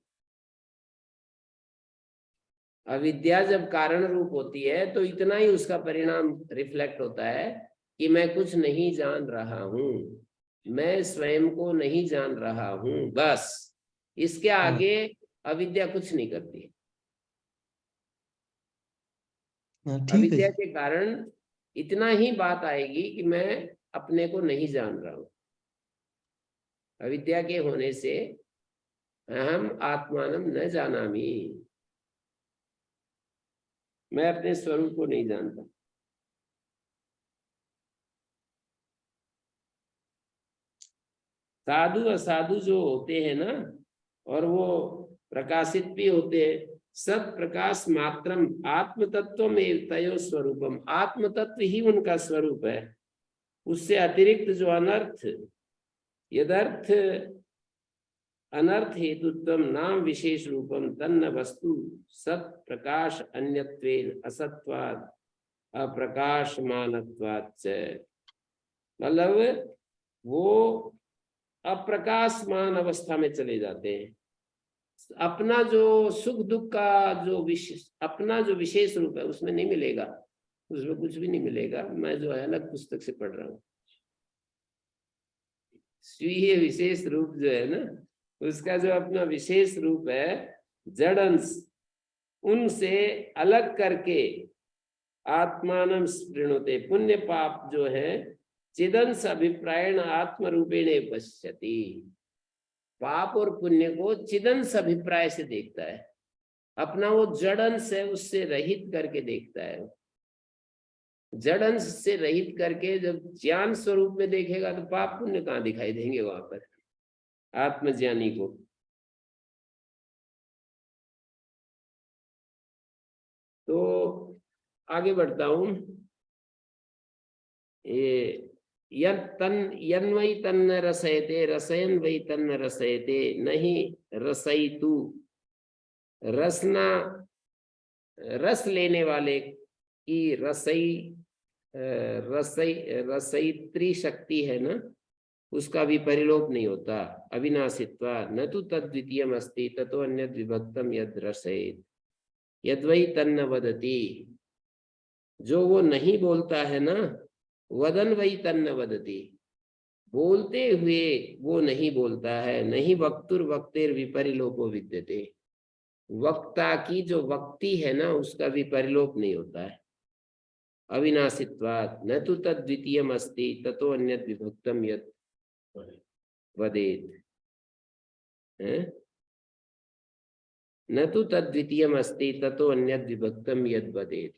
अविद्या जब कारण रूप होती है तो इतना ही उसका परिणाम रिफ्लेक्ट होता है कि मैं कुछ नहीं जान रहा हूं, मैं स्वयं को नहीं जान रहा हूं, बस। इसके आगे अविद्या कुछ नहीं करती। हाँ, ठीक है अविद्या जी। के कारण इतना ही बात आएगी कि मैं अपने को नहीं जान रहा हूं। अविद्या के होने से अहम आत्मानम न जानामि, मैं अपने स्वरूप को नहीं जानता। साधु असाधु जो होते हैं ना, और वो प्रकाशित भी होते हैं, सत प्रकाश मात्रम आत्म तत्व में तयो स्वरूपम, आत्म तत्व ही उनका स्वरूप है। उससे अतिरिक्त जो अनर्थ, यदर्थ अनर्थ हेतुत्वम नाम विशेष रूपम तन्न वस्तु सत प्रकाश अन्यत्वेन असत्वाद अप्रकाशमानत्वात् च। मतलब वो अप्रकाशमान अवस्था में चले जाते हैं। अपना जो सुख दुख का जो अपना जो विशेष रूप है उसमें नहीं मिलेगा, उसमें कुछ भी नहीं मिलेगा। मैं जो है अलग पुस्तक से पढ़ रहा हूँ। स्वीय विशेष रूप जो है ना, उसका जो अपना विशेष रूप है, जड़ अंश, उनसे अलग करके आत्मानं स्पृणुते, पुण्य पाप जो है चिदंश अभिप्रायण आत्म रूपेण पश्यति, पाप और पुण्य को चिदंश अभिप्राय से देखता है, अपना वो जड़ अंश है उससे रहित करके देखता है। जड़ अंश से रहित करके जब ज्ञान स्वरूप में देखेगा तो पाप पुण्य कहाँ दिखाई देंगे वहां पर आत्मज्ञानी को। तो आगे बढ़ता हूं। ये यन वै तन्न रसयते रसयन वै तन्न रसयते नहीं रसयितु, रसना रस लेने वाले की रसयित्री शक्ति है ना, उसका भी परिलोप नहीं होता। अविनाशित्वा न तो तद्वितीयम अस्ति ततो अन्यद् विभक्तम यद रसयेत् यद्वै तन्न वदति। जो वो नहीं बोलता है ना, वदन वै तन्न वदति, बोलते हुए वो नहीं बोलता है। नहीं वक्तुर वक्तेर विपरिलोपो विद्यते, वक्ता की जो वक्ति है ना उसका भी परिलोप नहीं होता है। अविनाशित्वात् न तो तद्वितीयम अस्ति ततो अन्यद् विभक्तम यत् वदेत्, न तो तद्वितीयम अस्ति ततो अन्यद् विभक्तम यद् वदेत्।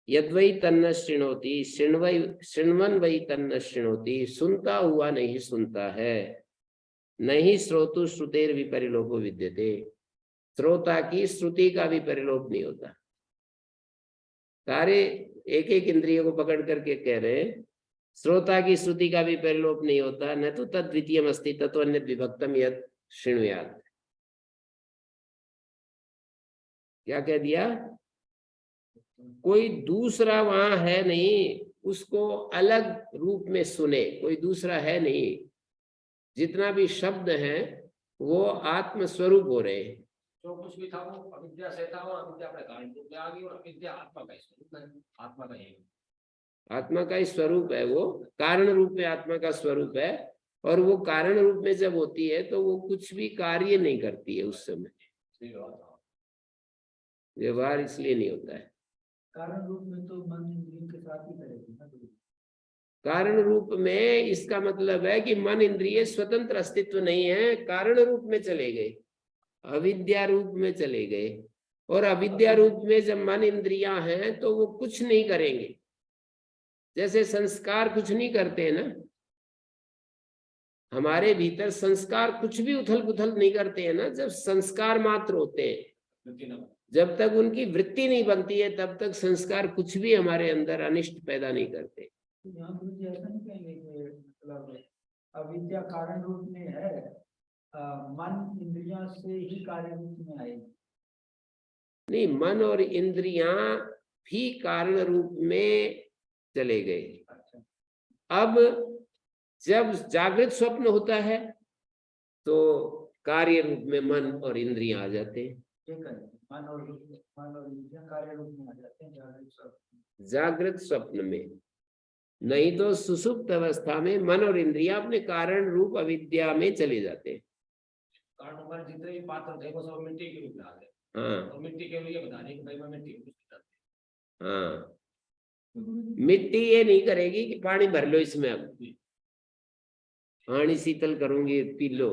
यद्वै तन्न शृणोति शृण्वन् वै तन्न शृणोति, सुनता हुआ नहीं सुनता है। नहीं श्रोतु श्रुतेर विपरिलोपो विद्यते, श्रोता की श्रुति का भी परिलोप नहीं होता। सारे एक एक इंद्रिय को पकड़ करके कह रहे हैं श्रोता की श्रुति का भी परिलोप नहीं होता। न तो तद द्वितीयम अस्ति ततो अन्यत् विभक्तम यत् शृणुयात्। क्या कह दिया? कोई दूसरा वहां है नहीं, उसको अलग रूप में सुने, कोई दूसरा है नहीं। जितना भी शब्द है वो आत्म स्वरूप हो रहे हैं। जो कुछ भी था वो अविद्या से था और अविद्या अपने कारण रूप में आ गई और अविद्या आत्मा का स्वरूप है, आत्मा का ही आत्मा का ही स्वरूप है, वो कारण रूप में आत्मा का स्वरूप है। और वो कारण रूप में जब होती है तो वो कुछ भी कार्य नहीं करती है उस समय। व्यवहार इसलिए नहीं होता है। कारण रूप में तो मन इंद्रियों के साथ ही करेगी ना। कारण रूप में इसका मतलब है कि मन इंद्रिय स्वतंत्र अस्तित्व नहीं है, कारण रूप में चले गए, अविद्या रूप में चले गए। और अविद्या रूप में जब मन इंद्रियां हैं तो वो कुछ नहीं करेंगे। जैसे संस्कार कुछ नहीं करते हैं ना, हमारे भीतर संस्कार कुछ भी उथल पुथल नहीं करते हैं ना। जब संस्कार मात्र होते हैं, जब तक उनकी वृत्ति नहीं बनती है तब तक संस्कार कुछ भी हमारे अंदर अनिष्ट पैदा नहीं करते। यहाँ गुरु जी ऐसा नहीं कहेंगे कि मतलब अविद्या कारण रूप में है, मन इंद्रियां से ही कार्य रूप में आएगी। नहीं, मन और इंद्रियां भी कारण रूप में चले गए। अब जब जागृत स्वप्न होता है तो कार्य रूप में मन और इंद्रियां आ जाते हैं। मन और इंद्रियां कार्य रूप में आ जाते हैं जागृत स्वप्न में। नहीं तो सुषुप्त अवस्था में मन और इंद्रियां अपने कारण रूप अविद्या में चले जाते हैं। कारण जितने भी पात्र थे वो सब मिट्टी के रूप में आ गए। हाँ, और मिट्टी के लिए बता रही है भाई मैं मिट्टी। हाँ, मिट्टी ये नहीं करेगी कि पानी भर लो इसमें, अब पानी शीतल करूंगी पी लो।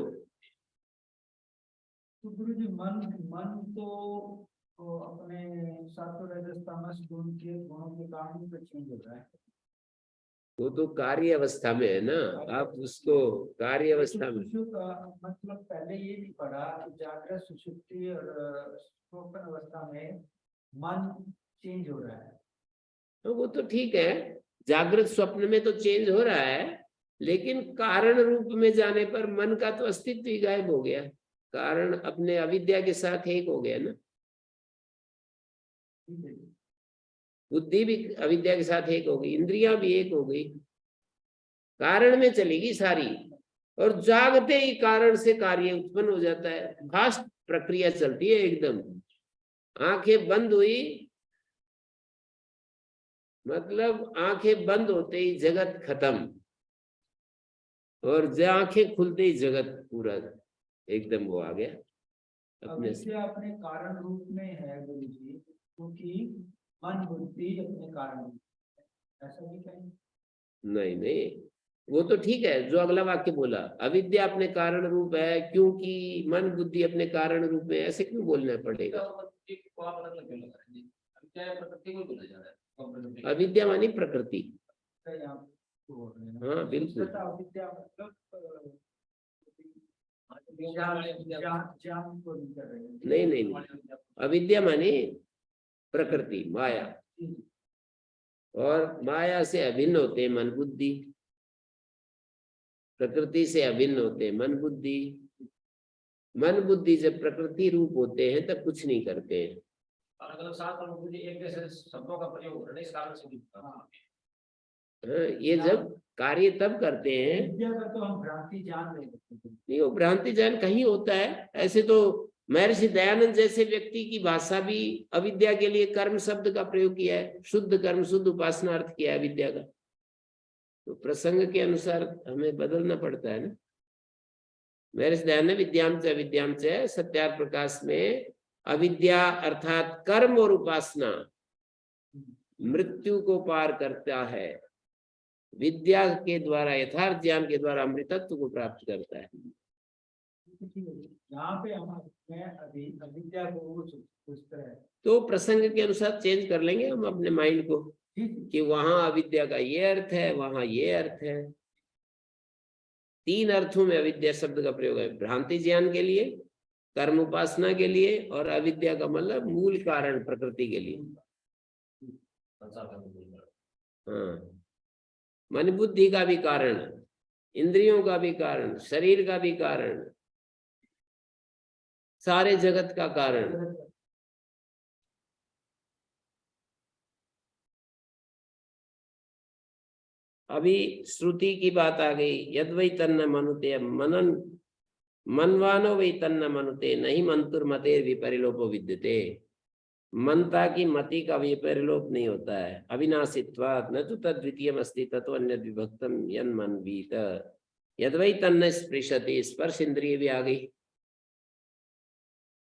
तो गुरु जी मन तो अपने सात्व रजस तमस गुण के गुणों के कारण ही चेंज होता है। वो तो कार्य अवस्था में है ना, आप उसको कार्य अवस्था में। मतलब पहले ये नहीं पढ़ा कि जागृत सुषुप्ति और स्वप्न अवस्था में मन चेंज हो रहा है। तो वो तो ठीक है, जागृत स्वप्न में तो चेंज हो रहा है, लेकिन कारण रूप में जाने पर मन का तो अस्तित्व ही गायब हो गया। कारण अपने अविद्या के साथ एक हो गया ना। बुद्धि भी अविद्या के साथ एक हो गई, इंद्रियां भी एक हो गई, कारण में चलेगी सारी। और जागते ही कारण से कार्य उत्पन्न हो जाता है। फास्ट प्रक्रिया चलती है एकदम। आंखें बंद हुई मतलब आंखें बंद होते ही जगत खत्म, और आंखें खुलते ही जगत पूरा एकदम वो आ गया अपने से। अपने कारण रूप में है गुरु जी, क्योंकि मन बुद्धि अपने कारण रूप, ऐसा नहीं कहेंगे? नहीं नहीं, वो तो ठीक है जो अगला वाक्य बोला, अविद्या अपने कारण रूप है क्योंकि मन बुद्धि अपने कारण रूप में, ऐसे क्यों बोलना पड़ेगा? अविद्या मानी प्रकृति। हाँ बिल्कुल, नहीं नहीं नहीं, अविद्या मानी प्रकृति, माया। और माया से अभिन्न होते हैं मन बुद्धि, प्रकृति से अभिन्न होते हैं मन बुद्धि। मन बुद्धि जब प्रकृति रूप होते हैं तब कुछ नहीं करते हैं। एक जैसे शब्दों का प्रयोग करने इस कारण से ये जब कार्य तब करते हैं तो हम भ्रांति जान रहे हैं। नहीं, वो भ्रांति ज्ञान कहीं होता है। ऐसे तो महर्षि दयानंद जैसे व्यक्ति की भाषा भी अविद्या के लिए कर्म शब्द का प्रयोग किया है, शुद्ध कर्म शुद्ध उपासना अर्थ किया है अविद्या का। तो प्रसंग के अनुसार हमें बदलना पड़ता है ना। महर्षि दयानंद विद्याम च अविद्याम च सत्यार्थ प्रकाश में अविद्या अर्थात कर्म और उपासना मृत्यु को पार करता है, विद्या के द्वारा यथार्थ ज्ञान के द्वारा अमृतत्व को प्राप्त करता है। यहाँ पे हम अविद्या को तो प्रसंग के अनुसार चेंज कर लेंगे हम अपने माइंड को कि वहां अविद्या का ये अर्थ है, वहां ये अर्थ है। 3 अर्थों में अविद्या शब्द का प्रयोग है, भ्रांति ज्ञान के लिए, कर्म उपासना के लिए, और अविद्या का मतलब मूल कारण प्रकृति के लिए। संसार का मूल कारण। हाँ, मन बुद्धि का भी कारण, इंद्रियों का भी कारण, शरीर का भी कारण, सारे जगत का कारण। अभी श्रुति की बात आ गई, यद वै तन्न मनुते, मनन मनवानो वै तन्न मनुते, नहीं मंतुर्मते विपरिलोपो विद्यते। मनता की मति का विपरिलोप नहीं होता है। अविनाशित्वात् न तो तद्वितीयम् अस्ति ततो अन्य विभक्तम यन्मन्वीत। यद वै तन्न स्पृशति, स्पर्श इंद्रिय भी आ गई।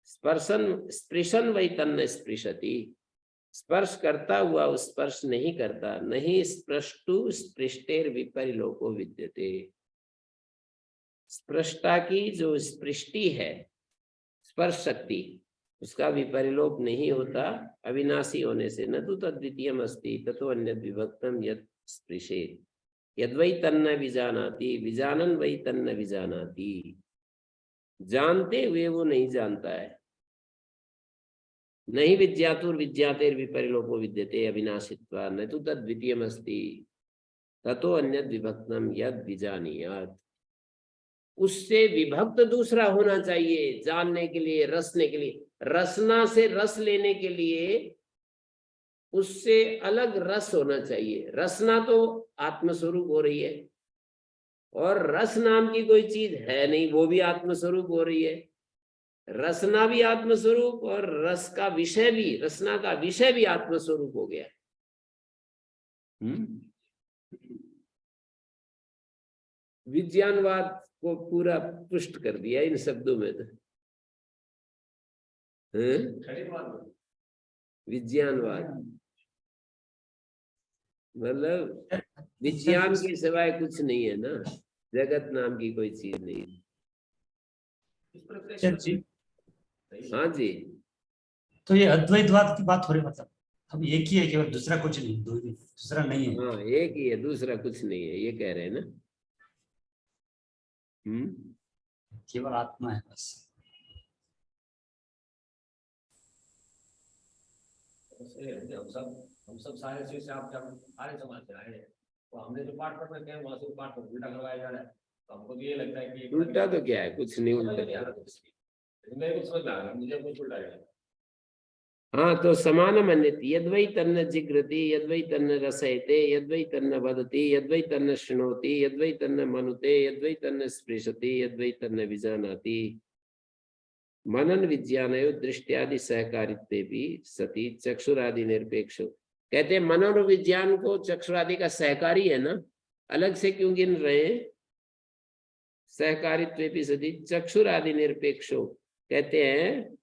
स्पृशन वै तन्न स्पृशति, स्पर्श करता हुआ उस स्पर्श नहीं करता। नहीं स्पृष्टु स्पृष्टेर विपरिलोपो विद्यते। स्पृष्टा की जो स्पृष्टि है, स्पर्श शक्ति, उसका विपरिलोप नहीं होता अविनाशी होने से। न तो तद्वितीयम् अस्ति ततो अन्यद् विभक्तम यत् स्पृशेत्। यद वै तन्न विजानाति, विजानन वै तन्न विजानाति, जानते हुए वो नहीं जानता है। नहीं विज्ञातुर विज्ञातेर विपरिलोपो विद्यते अविनाशित्वात् न तो तद्वितीयम् अस्ति ततो अन्यद् विभक्तम यद् विजानीयात्। उससे विभक्त दूसरा होना चाहिए जानने के लिए, रसने के लिए। रसना से रस लेने के लिए उससे अलग रस होना चाहिए। रसना तो आत्मस्वरूप हो रही है, और रस नाम की कोई चीज है नहीं, वो भी आत्मस्वरूप हो रही है। रसना भी आत्मस्वरूप, और रस का विषय भी, रसना का विषय भी आत्मस्वरूप हो गया। विज्ञानवाद को पूरा पुष्ट कर दिया इन शब्दों में तो। विज्ञानवाद मतलब विज्ञान के सिवाय कुछ नहीं है ना, जगत नाम की कोई चीज नहीं। हाँ जी, तो ये अद्वैतवाद की बात हो रही, मतलब अब एक ही है, केवल दूसरा कुछ नहीं, दूसरा नहीं है। हाँ एक ही है, दूसरा कुछ नहीं है, ये कह रहे हैं ना। केवल आत्मा है बस। हम सब सारे चीज से आप जब सारे समाज से आए हैं, तो हमने जो पाठ पढ़ रखे हैं वहां से पाठ को उल्टा करवाया जा रहा है। तो हमको तो ये लगता है कि उल्टा तो क्या है, कुछ नहीं उल्टा। मैं कुछ समझ रहा मुझे कुछ उल्टा है। हाँ, तो समानम अन्यति, यद वै तन्न जिग्रति, यद वै तन्न रसयते, यद वै तन्न वदति, यद वै तन्न शृणोति, यद वै तन्न मनुते, यद वै तन्न स्पृशति, यद वै तन्न विजानाति। मनन विज्ञानयो दृष्टियादि सहकारित्वे भी सती चक्षुरादि निरपेक्ष। कहते हैं मनन और विज्ञान को चक्षुरादि का सहकारी है ना, अलग से क्यों गिन रहे हैं? सहकारित्वे भी सती चक्षुरादि निरपेक्षो, कहते हैं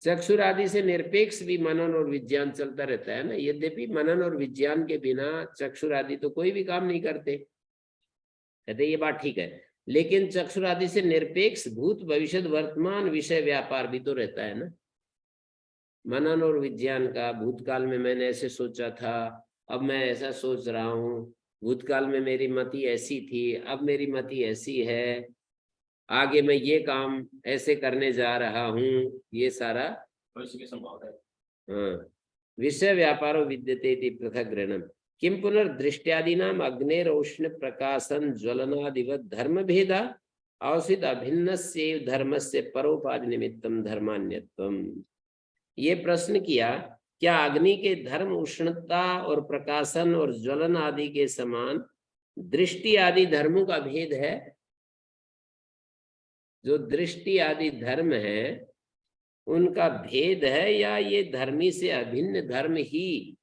चक्षुरादि से निरपेक्ष भी मनन और विज्ञान चलता रहता है ना। यद्यपि मनन और विज्ञान के बिना चक्षुरादि तो कोई भी काम नहीं करते, कहते ये बात ठीक है, लेकिन चक्षुरादि से निरपेक्ष भूत भविष्य वर्तमान विषय व्यापार भी तो रहता है ना। मनन और विज्ञान का, भूतकाल में मैंने ऐसे सोचा था, अब मैं ऐसा सोच रहा हूँ, भूतकाल में मेरी मति ऐसी थी, अब मेरी मति ऐसी है, आगे मैं ये काम ऐसे करने जा रहा हूँ, ये सारा भविष्य की संभावना है। हाँ, विषय व्यापारो विद्यते इति पृथक ग्रहणम। किम पुनर्दृष्ट्यादीनाम अग्निरोष्ण प्रकाशन ज्वलनादिवत धर्म भेदा औषित अभिन्नस्य धर्मस्य परोपाधि निमित्तम धर्मान्यत्वम। ये प्रश्न किया, क्या अग्नि के धर्म उष्णता और प्रकाशन और ज्वलन आदि के समान दृष्टि आदि धर्मों का भेद है? जो दृष्टि आदि धर्म है उनका भेद है, या ये धर्मी से अभिन्न धर्म ही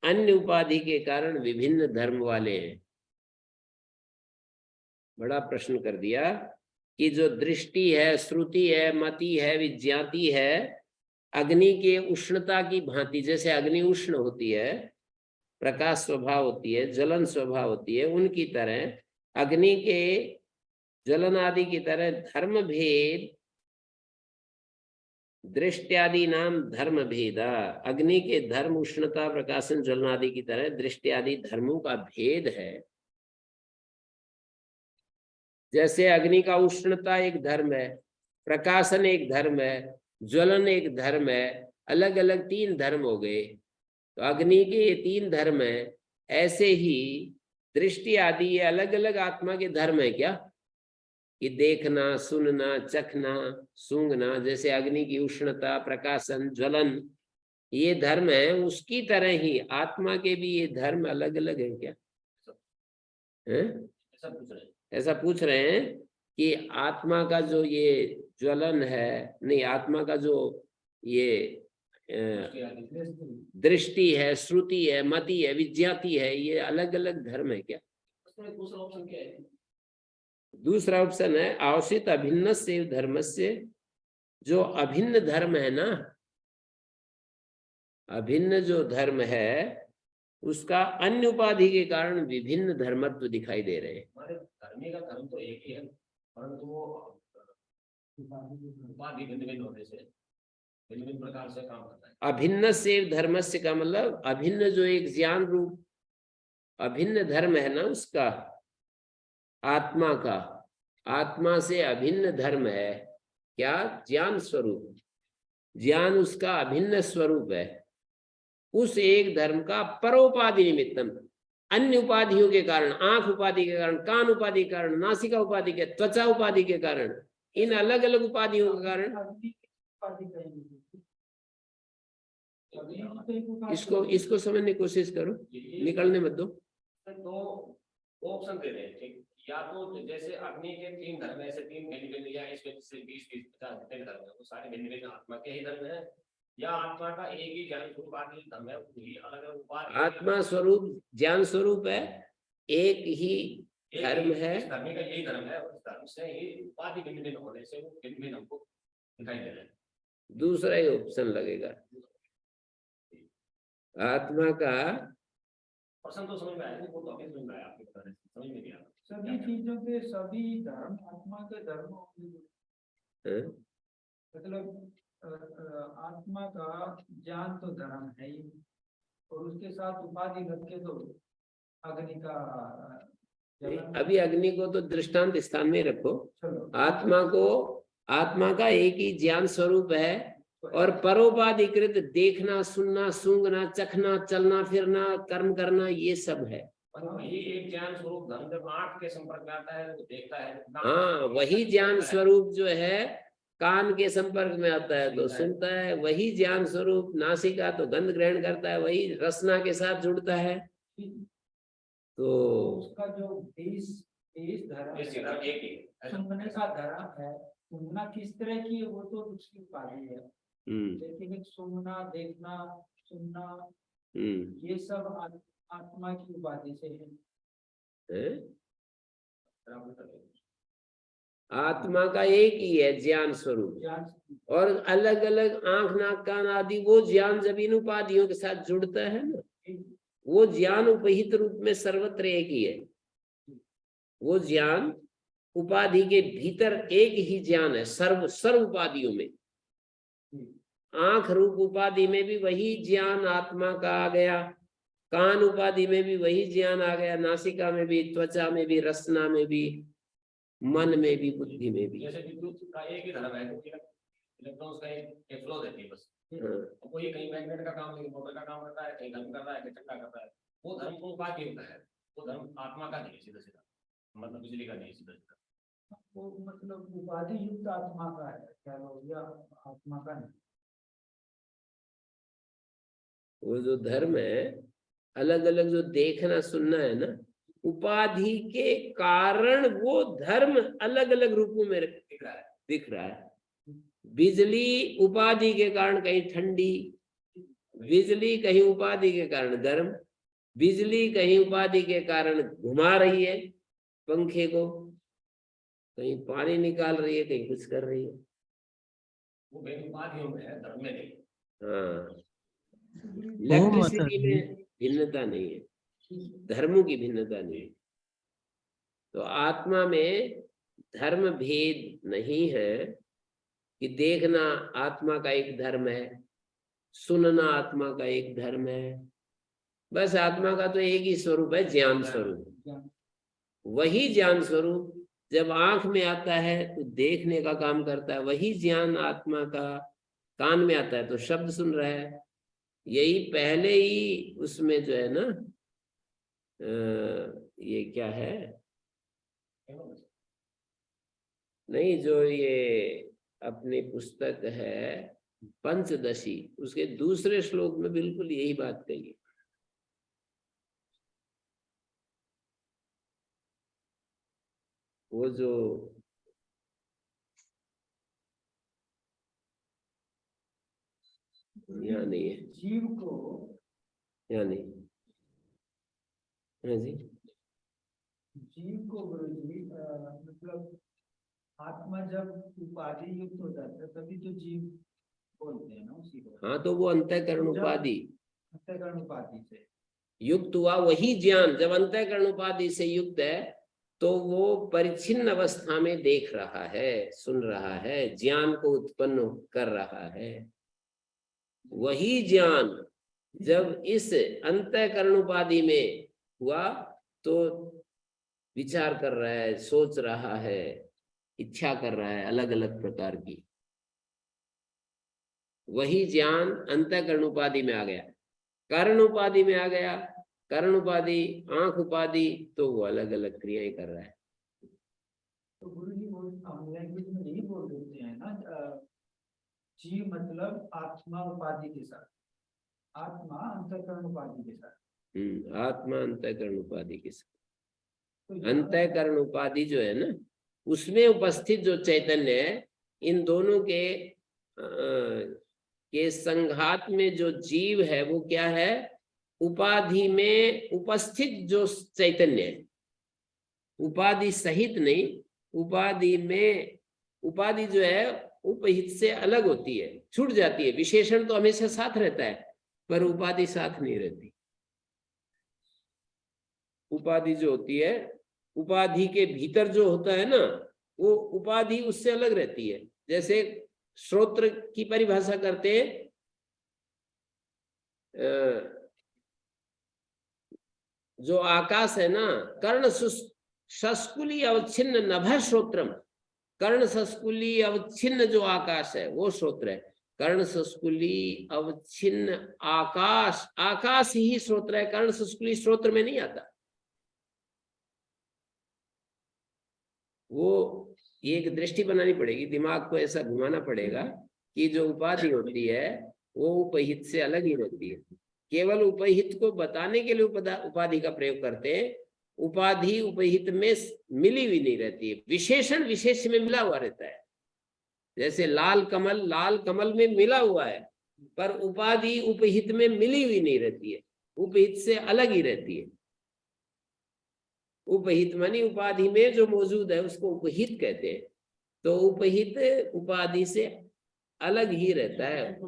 अन्य उपाधि के कारण विभिन्न धर्म वाले हैं? बड़ा प्रश्न कर दिया कि जो दृष्टि है, श्रुति है, मति है, विज्ञाति है, अग्नि के उष्णता की भांति, जैसे अग्नि उष्ण होती है, प्रकाश स्वभाव होती है, ज्वलन स्वभाव होती है, उनकी तरह अग्नि के ज्वलन आदि की तरह धर्म भेद दृष्टि नाम धर्म भेदा। अग्नि के धर्म उष्णता प्रकाशन ज्वलन आदि की तरह दृष्टि आदि धर्मों का भेद है। जैसे अग्नि का उष्णता एक धर्म है, प्रकाशन एक धर्म है, ज्वलन एक धर्म है, अलग अलग 3 धर्म हो गए। तो अग्नि के ये 3 धर्म है, ऐसे ही दृष्टि आदि ये अलग अलग आत्मा के धर्म है क्या, कि देखना, सुनना, चखना, सूंघना, जैसे अग्नि की उष्णता, प्रकाशन, ज्वलन ये धर्म है, उसकी तरह ही आत्मा के भी ये धर्म अलग अलग है क्या? हैं? ऐसा पूछ रहे हैं कि आत्मा का जो ये ज्वलन है, नहीं, आत्मा का जो ये दृष्टि है, श्रुति है, मति है, विज्ञाति है, ये अलग अलग धर्म है क्या? दूसरा ऑप्शन क्या है? दूसरा ऑप्शन है आवश्यक अभिन्न से धर्म से, जो अभिन्न धर्म है ना, अभिन्न जो धर्म है उसका अन्य उपाधि के कारण विभिन्न धर्मत्व दिखाई दे रहे हैं। हमारे धर्मी का धर्म तो एक ही है, परंतु वो उपाधि भिन्न भिन्न होने से भिन्न भिन्न प्रकार से काम करता है। अभिन्न से धर्मस्य का मतलब अभिन्न जो एक ज्ञान रूप अभिन्न धर्म है ना, उसका आत्मा का, आत्मा से अभिन्न धर्म है क्या? ज्ञान स्वरूप, ज्ञान उसका अभिन्न स्वरूप है। उस एक धर्म का परोपाधि निमित्तम, अन्य उपाधियों के कारण, आंख उपाधि के कारण, कान उपाधि के कारण, नासिका उपाधि के, त्वचा उपाधि के कारण, इन अलग अलग उपाधियों के कारण इसको समझने की कोशिश करो, निकलने मत दो। तो ऑप्शन दे रहे हैं, ठीक, या तो जैसे अग्नि के 3 धर्म है, ऐसे 3 भिन्न भिन्न, या इसमें से 20-50 जितने धर्म है वो सारे भिन्न भिन्न आत्मा के ही धर्म है, या आत्मा का एक ही ज्ञान स्वरूप धर्म है, अलग अलग उपाधि। आत्मा स्वरूप ज्ञान स्वरूप है, एक ही धर्म है, इस धर्म का यही धर्म है, उस धर्म से ही उपाधि भिन्न भिन्न होने से वो भिन्न भिन्न हमको दिखाई दे रहा है। दूसरा ही ऑप्शन लगेगा। आत्मा का प्रश्न तो समझ में आया, वो तो अभी समझ में आया, आपके बता रहे समझ में नहीं आया। सभी चीजों के सभी धर्म आत्मा के धर्म है? मतलब आत्मा का ज्ञान तो धर्म है ही, और उसके साथ उपाधि रख के तो अग्नि का अभी अग्नि को तो दृष्टांत स्थान में रखो, चलो आत्मा को, आत्मा का एक ही ज्ञान स्वरूप है, और परोपाधिकृत देखना, सुनना, सूंघना, चखना, चलना फिरना, कर्म करना, ये सब है। वही एक ज्ञान स्वरूप धर्म जब आंख के संपर्क में आता है, वो देखता है। हाँ, वही ज्ञान स्वरूप जो है कान के संपर्क में आता है तो सुनता है, वही ज्ञान स्वरूप नासिका तो गंध ग्रहण करता है, वही रसना के साथ जुड़ता है। तो उसका जो 20 धर्म एक ही सुनने का धर्म है, सुनना किस तरह की है वो तो उसकी उपाधि है, लेकिन एक सुनना, देखना, सुनना ये सब आत्मा की उपाधि से है। आत्मा का एक ही है ज्ञान स्वरूप, और अलग अलग आंख, नाक, कान आदि वो ज्ञान जब इन उपाधियों के साथ जुड़ता है ना, वो ज्ञान उपहित रूप में सर्वत्र एक ही है। वो ज्ञान उपाधि के भीतर एक ही ज्ञान है, सर्व उपाधियों में। आंख रूप उपाधि में भी वही ज्ञान आत्मा का आ गया, कान उपाधि में भी वही ज्ञान आ गया, नासिका में भी, त्वचा में भी, रसना में भी, मन में भी, बुद्धि में भी। जैसे विद्युत का एक ही धर्म है, इलेक्ट्रॉन्स का एक फ्लो देती है बस। वो ये कहीं मैग्नेट का काम नहीं, मोटर का काम करता है, कहीं धर्म कर रहा है, कहीं चक्का करता है। वो धर्म को उपाधि होता है, वो धर्म आत्मा का नहीं है सीधा सीधा, मतलब बिजली का नहीं है सीधा सीधा। वो मतलब उपाधि युक्त आत्मा का है क्या, या आत्मा का नहीं? वो जो धर्म है अलग अलग, जो देखना सुनना है ना, उपाधि के कारण वो धर्म अलग अलग रूपों में दिख रहा है। बिजली उपाधि के कारण कहीं ठंडी, बिजली कहीं उपाधि के कारण गर्म, बिजली कहीं उपाधि के कारण घुमा रही है पंखे को, कहीं पानी निकाल रही है, कहीं कुछ कर रही है। वो उपाधियों में है, धर्म में नहीं। हाँ, इलेक्ट्रिसिटी में भिन्नता नहीं है, धर्मों की भिन्नता नहीं है। तो आत्मा में धर्म भेद नहीं है कि देखना आत्मा का एक धर्म है, सुनना आत्मा का एक धर्म है, बस आत्मा का तो एक ही स्वरूप है, ज्ञान स्वरूप। वही ज्ञान स्वरूप जब आंख में आता है तो देखने का काम करता है, वही ज्ञान आत्मा का कान में आता है तो शब्द सुन रहा है। यही पहले ही उसमें जो है ना ये क्या है, नहीं जो ये अपनी पुस्तक है पंचदशी, उसके दूसरे श्लोक में बिल्कुल यही बात कही है। वो जो यहाँ नहीं है, जीव को यहाँ नहीं, हाँ जी, जीव को गुरु जी मतलब आत्मा जब उपाधि युक्त हो जाता है तभी तो जीव बोलते हैं ना उसी को। हाँ तो वो अंतःकरण उपाधि अंतःकरण उपाधि से युक्त हुआ, वही ज्ञान जब अंतःकरण उपाधि से युक्त है तो वो परिच्छिन्न अवस्था में देख रहा है, सुन रहा है, ज्ञान को उत्पन्न कर रहा है। वही ज्ञान जब इस अंतःकरण उपाधि में हुआ तो विचार कर रहा है, सोच रहा है, इच्छा कर रहा है अलग अलग प्रकार की। वही ज्ञान अंतःकरण उपाधि में आ गया, कारण उपाधि में आ गया, कारण उपाधि, आंख उपाधि, तो वो अलग अलग क्रियाएं कर रहा है। तो गुरु जी हम लैंग्वेज में यही बोल देते हैं ना, जीव मतलब आत्मा उपाधि के साथ, आत्मा अंतःकरण उपाधि के साथ। आत्मा अंतःकरण उपाधि के साथ। तो अंतःकरण उपाधि जो है ना उसमें उपस्थित जो चैतन्य है, इन दोनों के संघात में जो जीव है वो क्या है, उपाधि में उपस्थित जो चैतन्य है, उपाधि सहित नहीं, उपाधि में, उपाधि जो है उपहित से अलग होती है, छूट जाती है। विशेषण तो हमेशा साथ रहता है पर उपाधि साथ नहीं रहती। उपाधि जो होती है, उपाधि के भीतर जो होता है ना, वो उपाधि उससे अलग रहती है। जैसे श्रोत्र की परिभाषा करते हैं, जो आकाश है ना, कर्ण सस्कुली अवच्छिन्न नभ श्रोत्रम, कर्ण सस्कुली अवच्छिन्न जो आकाश है वो श्रोत्र है। कर्ण सस्कुली अवच्छिन्न आकाश, आकाश ही श्रोत्र है, कर्ण सस्कुली श्रोत्र में नहीं आता। वो एक दृष्टि बनानी पड़ेगी, दिमाग को ऐसा घुमाना पड़ेगा कि जो उपाधि होती है वो उपहित से अलग ही रहती है। केवल उपहित को बताने के लिए उपाधि का प्रयोग करते हैं, उपाधि उपहित में मिली हुई नहीं रहती है, विशेषण विशेष में मिला हुआ रहता है। जैसे लाल कमल में मिला हुआ है पर उपाधि उपहित में मिली हुई नहीं रहती है, उपहित से अलग ही रहती है। उपहित मानी उपाधि में जो मौजूद है उसको उपहित कहते हैं, तो उपहित उपाधि से अलग ही रहता है।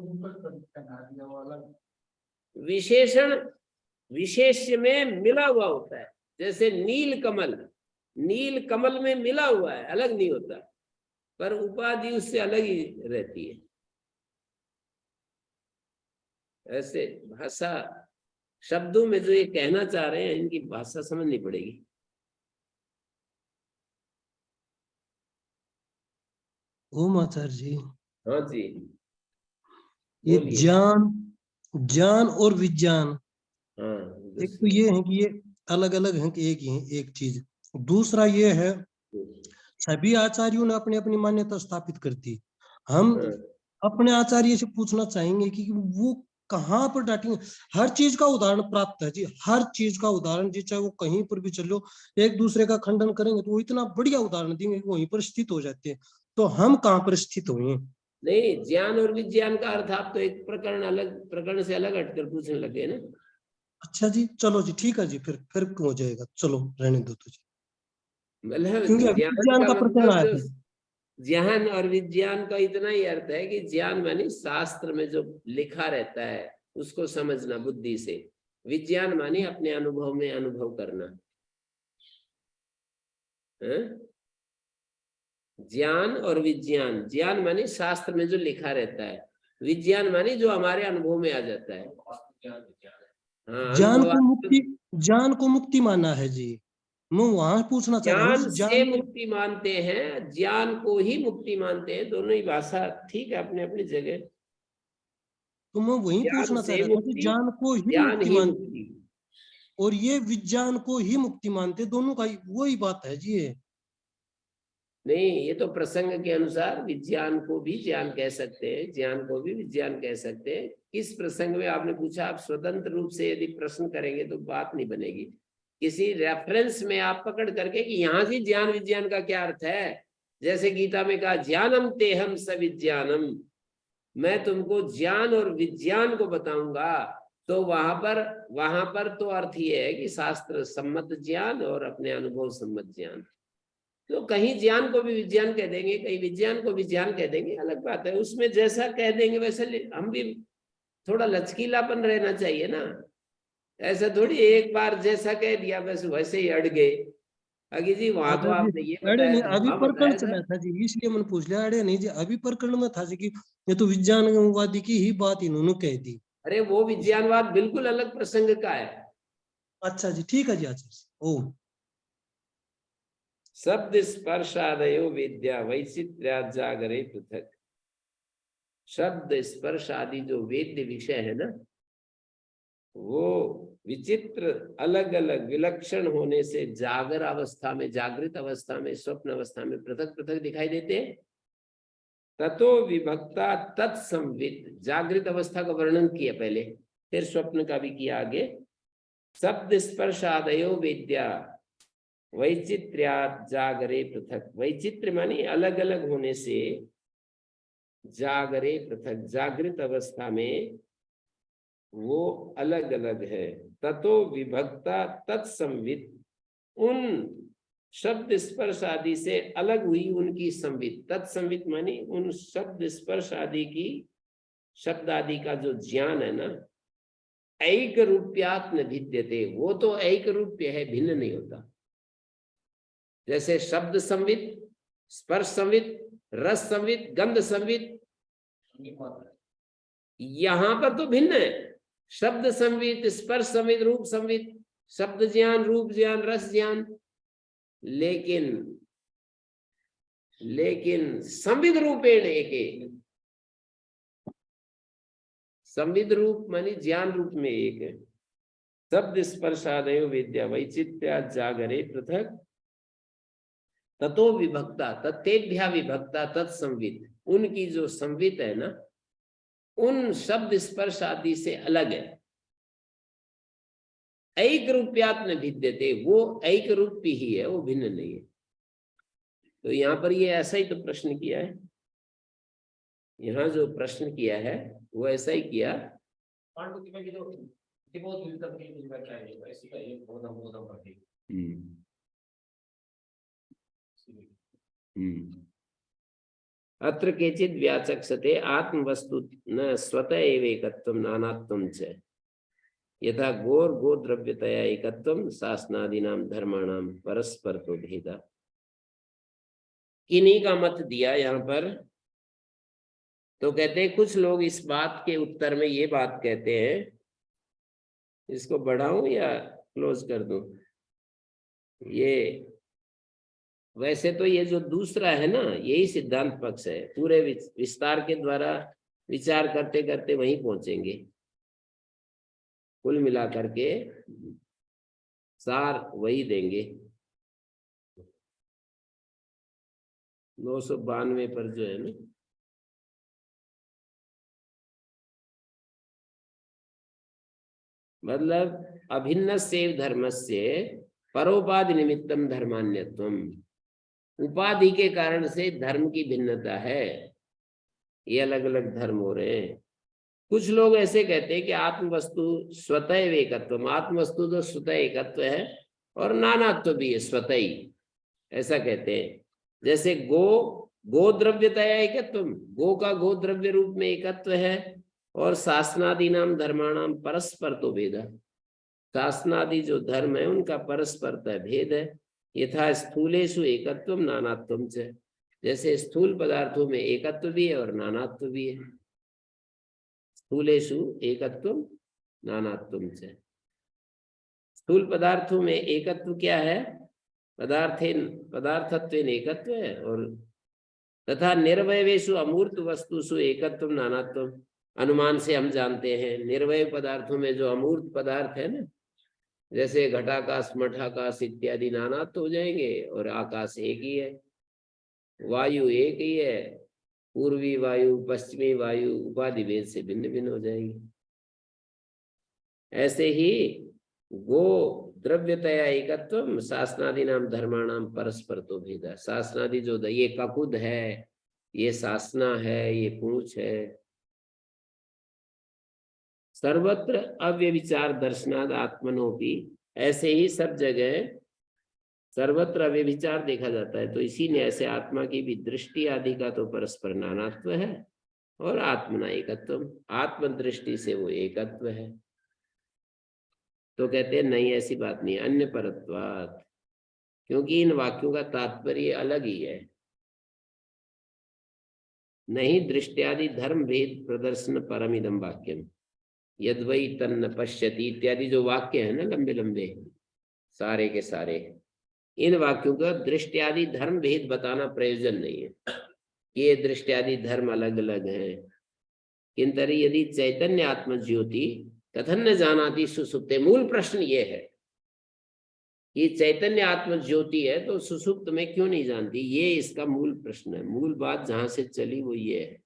विशेषण विशेष में मिला हुआ होता है। जैसे नील कमल में मिला हुआ है, अलग नहीं होता, पर उपाधि उससे अलग ही रहती है। ऐसे भाषा शब्दों में जो ये कहना चाह रहे हैं, इनकी भाषा समझनी पड़ेगी। ओम आचार्य जी, हाँ जी, ये बोलिए। ज्ञान और विज्ञान, हाँ, एक तो ये है कि ये अलग अलग है कि एक ही है, एक चीज। दूसरा ये है सभी आचार्यों ने अपनी अपनी मान्यता स्थापित कर दी। हम अपने आचार्य से पूछना चाहेंगे कि वो कहाँ पर डांटेंगे। हर चीज का उदाहरण प्राप्त है जी, हर चीज का उदाहरण जी, चाहे वो कहीं पर भी चलो, एक दूसरे का खंडन करेंगे तो वो इतना बढ़िया उदाहरण देंगे कि वहीं पर स्थित हो जाते हैं। तो हम कहाँ पर स्थित हुए? नहीं, ज्ञान और विज्ञान का अर्थ आप तो एक प्रकरण से अलग हटकर पूछने लगे ना। अच्छा जी, चलो जी, ठीक है जी, फिर हो जाएगा, चलो रहने दो तो जी, मतलब क्योंकि ज्ञान विज्ञान का का प्रकरण मतलब आया जो था। ज्ञान और विज्ञान का इतना ही अर्थ है कि ज्ञान मानी शास्त्र में जो लिखा रहता है उसको समझना बुद्धि से, विज्ञान मानी अपने अनुभव में अनुभव करना। ज्ञान और विज्ञान, ज्ञान मानी शास्त्र में जो लिखा रहता है, विज्ञान मानी जो हमारे अनुभव में आ जाता है। हाँ, ज्ञान को मुक्ति माना है जी। मैं वहां पूछना चाह रहा हूँ ज्ञान इस से ज्ञान में मुक्ति मानते हैं, ज्ञान को ही मुक्ति मानते हैं, दोनों ही भाषा ठीक है अपने अपनी जगह। तो मैं वही ज्ञान पूछना चाह से रहा था कि मुक्ति, ज्ञान को ही ज्ञान मुक्ति ही मानते मुक्ति। और ये विज्ञान को ही मुक्ति मानते, दोनों का वही बात है जी ये। नहीं, ये तो प्रसंग के अनुसार विज्ञान को भी ज्ञान कह सकते हैं, ज्ञान को भी विज्ञान कह सकते हैं। किस प्रसंग में आपने पूछा, आप स्वतंत्र रूप से यदि प्रश्न करेंगे तो बात नहीं बनेगी। किसी रेफरेंस में आप पकड़ करके कि यहाँ से ज्ञान विज्ञान का क्या अर्थ है, जैसे गीता में कहा ज्ञानम तेहम सविज्ञानम, मैं तुमको ज्ञान और विज्ञान को बताऊंगा, तो वहां पर तो अर्थ ये है कि शास्त्र सम्मत ज्ञान और अपने अनुभव सम्मत ज्ञान। तो कहीं ज्ञान को भी विज्ञान कह देंगे, कहीं विज्ञान को विज्ञान कह देंगे, अलग बात है। उसमें जैसा कह देंगे वैसे हम भी, थोड़ा लचकीलापन रहना चाहिए ना। ऐसा थोड़ी एक बार जैसा कह दिया बस वैसे ही अड़ गए। अगे जी वहां तो अच्छा जी, आपने ये अरे बताया नहीं था, अभी वहां प्रकरण बताया चला था। था जी, इसलिए मैंने पूछ लिया। अरे नहीं जी, अभी प्रकरण में था जी कि ये तो विज्ञानवादी की ही बात इन्होंने कह दी। अरे वो विज्ञानवाद बिल्कुल अलग प्रसंग का है। अच्छा जी, ठीक है जी आचार्य। ओ शब्द स्पर्शादयो विद्या वैचित्र्या जागरे पृथक। शब्द स्पर्श आदि जो वेद्य विषय है ना, वो विचित्र अलग अलग विलक्षण होने से जागर अवस्था में, जागृत अवस्था में, स्वप्न अवस्था में पृथक पृथक दिखाई देते हैं। ततो विभक्ता तत्संवित, जागृत अवस्था का वर्णन किया पहले, फिर स्वप्न का भी किया आगे। शब्द स्पर्श आदयो विद्या वैचित्र्यात् जागरे पृथक। वैचित्र मानी अलग अलग होने से, जागरे पृथक, जागृत अवस्था में वो अलग अलग है। ततो विभक्ता तत्संवित, उन शब्द स्पर्श आदि से अलग हुई उनकी संवित। तत्संवित मानी उन शब्द स्पर्श आदि की, शब्द आदि का जो ज्ञान है ना, ऐक रूप्यात्म भिद्यते, वो तो ऐक रूप्य है, भिन्न नहीं होता। जैसे शब्द संवित, स्पर्श संवित, रस संवित, गंध संवित, यहां पर तो भिन्न है। शब्द संवित, स्पर्श संवित, रूप संवित, शब्द ज्ञान, रूप ज्ञान, रस ज्ञान, लेकिन संविद रूपेण एक, संविद रूप मानी ज्ञान रूप में एक है। शब्द स्पर्शादयो विद्या वैचित्र्या जागरे पृथक। ततो विभक्ता तत्तेभ्या विभक्ता तत्संवित, उनकी जो संवित है ना, उन शब्द स्पर्श आदि से अलग है। ऐक रूप्यात्म भिद्यते, वो ऐक रूपी ही है, वो भिन्न नहीं है। तो यहाँ पर ये ऐसा ही तो प्रश्न किया है, यहाँ जो प्रश्न किया है वो ऐसा ही किया। पांडुति में भी जो बहुत मिलता है कि व्याख्या है, ऐसी का एक बोधम बोधम करके। अत्र केचित् व्याचक्षते आत्मवस्तु न स्वतः एव एकत्वं नानात्वं च, यथा गोर गो द्रव्यतया एकत्वं शासनादीनां धर्माणां परस्पर तो भेदा। किन्हीं का मत दिया यहाँ पर। तो कहते हैं कुछ लोग इस बात के उत्तर में ये बात कहते हैं, इसको बढ़ाऊं या क्लोज कर दूं? ये वैसे तो ये जो दूसरा है ना, यही सिद्धांत पक्ष है। पूरे विस्तार के द्वारा विचार करते करते वहीं पहुंचेंगे। कुल मिलाकर के सार वही देंगे। 992 पर जो है ना, मतलब अभिन्न सेव धर्मस्य परोपाधि निमित्तम धर्मान्यत्वम, उपाधि के कारण से धर्म की भिन्नता है, ये अलग अलग धर्म हो रहे हैं। कुछ लोग ऐसे कहते हैं कि आत्म वस्तु स्वतः एकत्व, आत्म वस्तु तो स्वतः एकत्व है और नानात्व भी है स्वतः ही, ऐसा कहते हैं। जैसे गो द्रव्यतया एकत्व, गो का गो द्रव्य रूप में एकत्व है, और शासनादीनाम धर्माणाम परस्पर तो भेद, शासनादि जो धर्म है उनका परस्पर भेद है। यथा स्थूलेषु एकत्वम नानात्वम च, जैसे स्थूल पदार्थों में एकत्व भी है और नानात्व भी है। स्थूलेषु एकत्वम नानात्वम च, स्थूल पदार्थों में एकत्व क्या है? पदार्थत्वेन एकत्व है, और तथा निर्वयवेषु अमूर्त वस्तुषु एकत्व नानात्व। अनुमान से हम जानते हैं निर्वय पदार्थों में जो अमूर्त पदार्थ है ना, जैसे घटाकाश मठाकाश इत्यादि नानात्व हो जाएंगे, और आकाश एक ही है, वायु एक ही है, पूर्वी वायु पश्चिमी वायु उपाधि भेद से भिन्न भिन्न हो जाएंगी। ऐसे ही गो द्रव्यतया एकत्वम शासनादि नाम धर्माणाम परस्पर तो भेदा। शासनादि जो ये ककुद है, ये शासना है, ये पूंछ है, सर्वत्र अव्यभिचार दर्शनाद आत्मनोपि, ऐसे ही सब जगह सर्वत्र अव्यभिचार देखा जाता है। तो इसी ने ऐसे आत्मा की भी दृष्टि आदि का तो परस्पर नानात्व है, और आत्मना एकत्व, आत्मदृष्टि से वो एकत्व है। तो कहते हैं नहीं, ऐसी बात नहीं, अन्य परत्वात्, क्योंकि इन वाक्यों का तात्पर्य अलग ही है। नहीं दृष्टियादि धर्म भेद प्रदर्शन परमिदम वाक्यम यद्वै तन्न पश्यति इत्यादि जो वाक्य है ना, लंबे लंबे सारे के सारे, इन वाक्यों का दृष्टियादि धर्म भेद बताना प्रयोजन नहीं है। ये दृष्टियादि धर्म अलग अलग हैं। किंतरी यदि चैतन्य आत्म ज्योति कथन न जानाति सुसुप्ते, मूल प्रश्न ये है कि चैतन्य आत्म ज्योति है तो सुसुप्त में क्यों नहीं जानती, ये इसका मूल प्रश्न है। मूल बात जहां से चली वो ये है,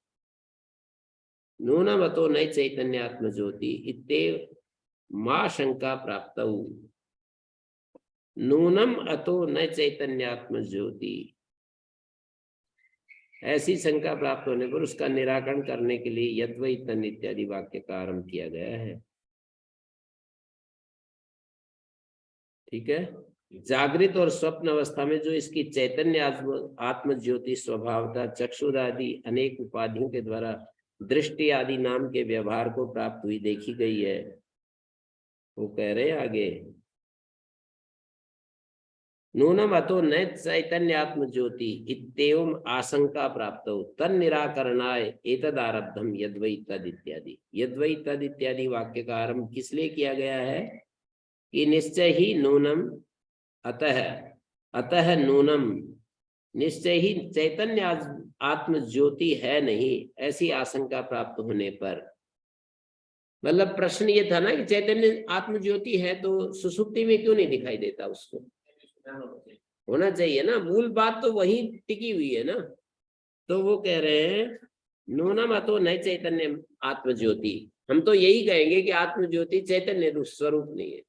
नूनम अतो न चैतन्य आत्म ज्योति इत्तेव मां शंका प्राप्त, नूनम अतो न चैतन्य आत्म ज्योति, ऐसी शंका प्राप्त होने पर उसका निराकरण करने के लिए यद्वै तन्न इत्यादि वाक्य का आरंभ किया गया है। ठीक है। जागृत और स्वप्न अवस्था में जो इसकी चैतन्य आत्म ज्योति स्वभावता चक्षुरादि अनेक उपाधियों के द्वारा दृष्टि आदि नाम के व्यवहार को प्राप्त हुई देखी गई है, वो कह रहे हैं आगे, नूनम अतो न चैतन्य आत्म ज्योति इत्येवं आशंका प्राप्त तन निराकरणाय एतदारब्धम यद्वै तद इत्यादि। यद्वै तद इत्यादि वाक्य का आरंभ किस लिए किया गया है कि निश्चय ही नूनम अतः नूनम, निश्चय ही चैतन्य आत्म ज्योति है नहीं, ऐसी आशंका प्राप्त होने पर, मतलब प्रश्न ये था ना कि चैतन्य आत्म ज्योति है तो सुसुप्ति में क्यों नहीं दिखाई देता, उसको होना चाहिए ना, मूल बात तो वही टिकी हुई है ना। तो वो कह रहे हैं नूनम अतो न चैतन्य आत्म ज्योति, हम तो यही कहेंगे कि आत्म ज्योति चैतन्य स्वरूप नहीं है।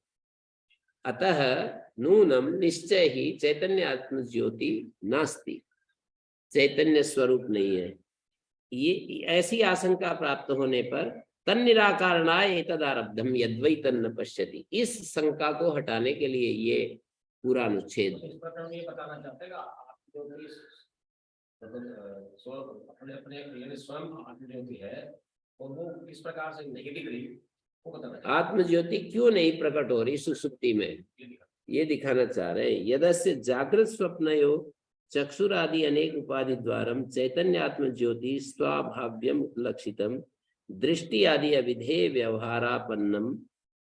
अतः नूनम, निश्चय ही चैतन्य आत्म ज्योति नास्ति, चैतन्य स्वरूप नहीं है। ये ऐसी आशंका प्राप्त होने पर तन निराकारणाय एतदारब्धम यद्वै तन्न पश्यति, इस शंका को हटाने के लिए ये पूरा अनुच्छेद है। ये बताना चाहते हैं अपने अपने स्वयं आत्मज्योति है और वो किस प्रकार से नहीं दिख रही, वो बताना। आत्मज्योति क्यों नहीं प्रकट हो रही सुसुप्ति में, ये दिखाना चाह रहे हैं। यदस्य जागृत स्वप्नयो चक्षुरादि अनेक उपाधि द्वारम चैतन्य आत्म ज्योति स्वाभाव्यम उपलक्षितम दृष्टि आदि अविधेय व्यवहारापन्नम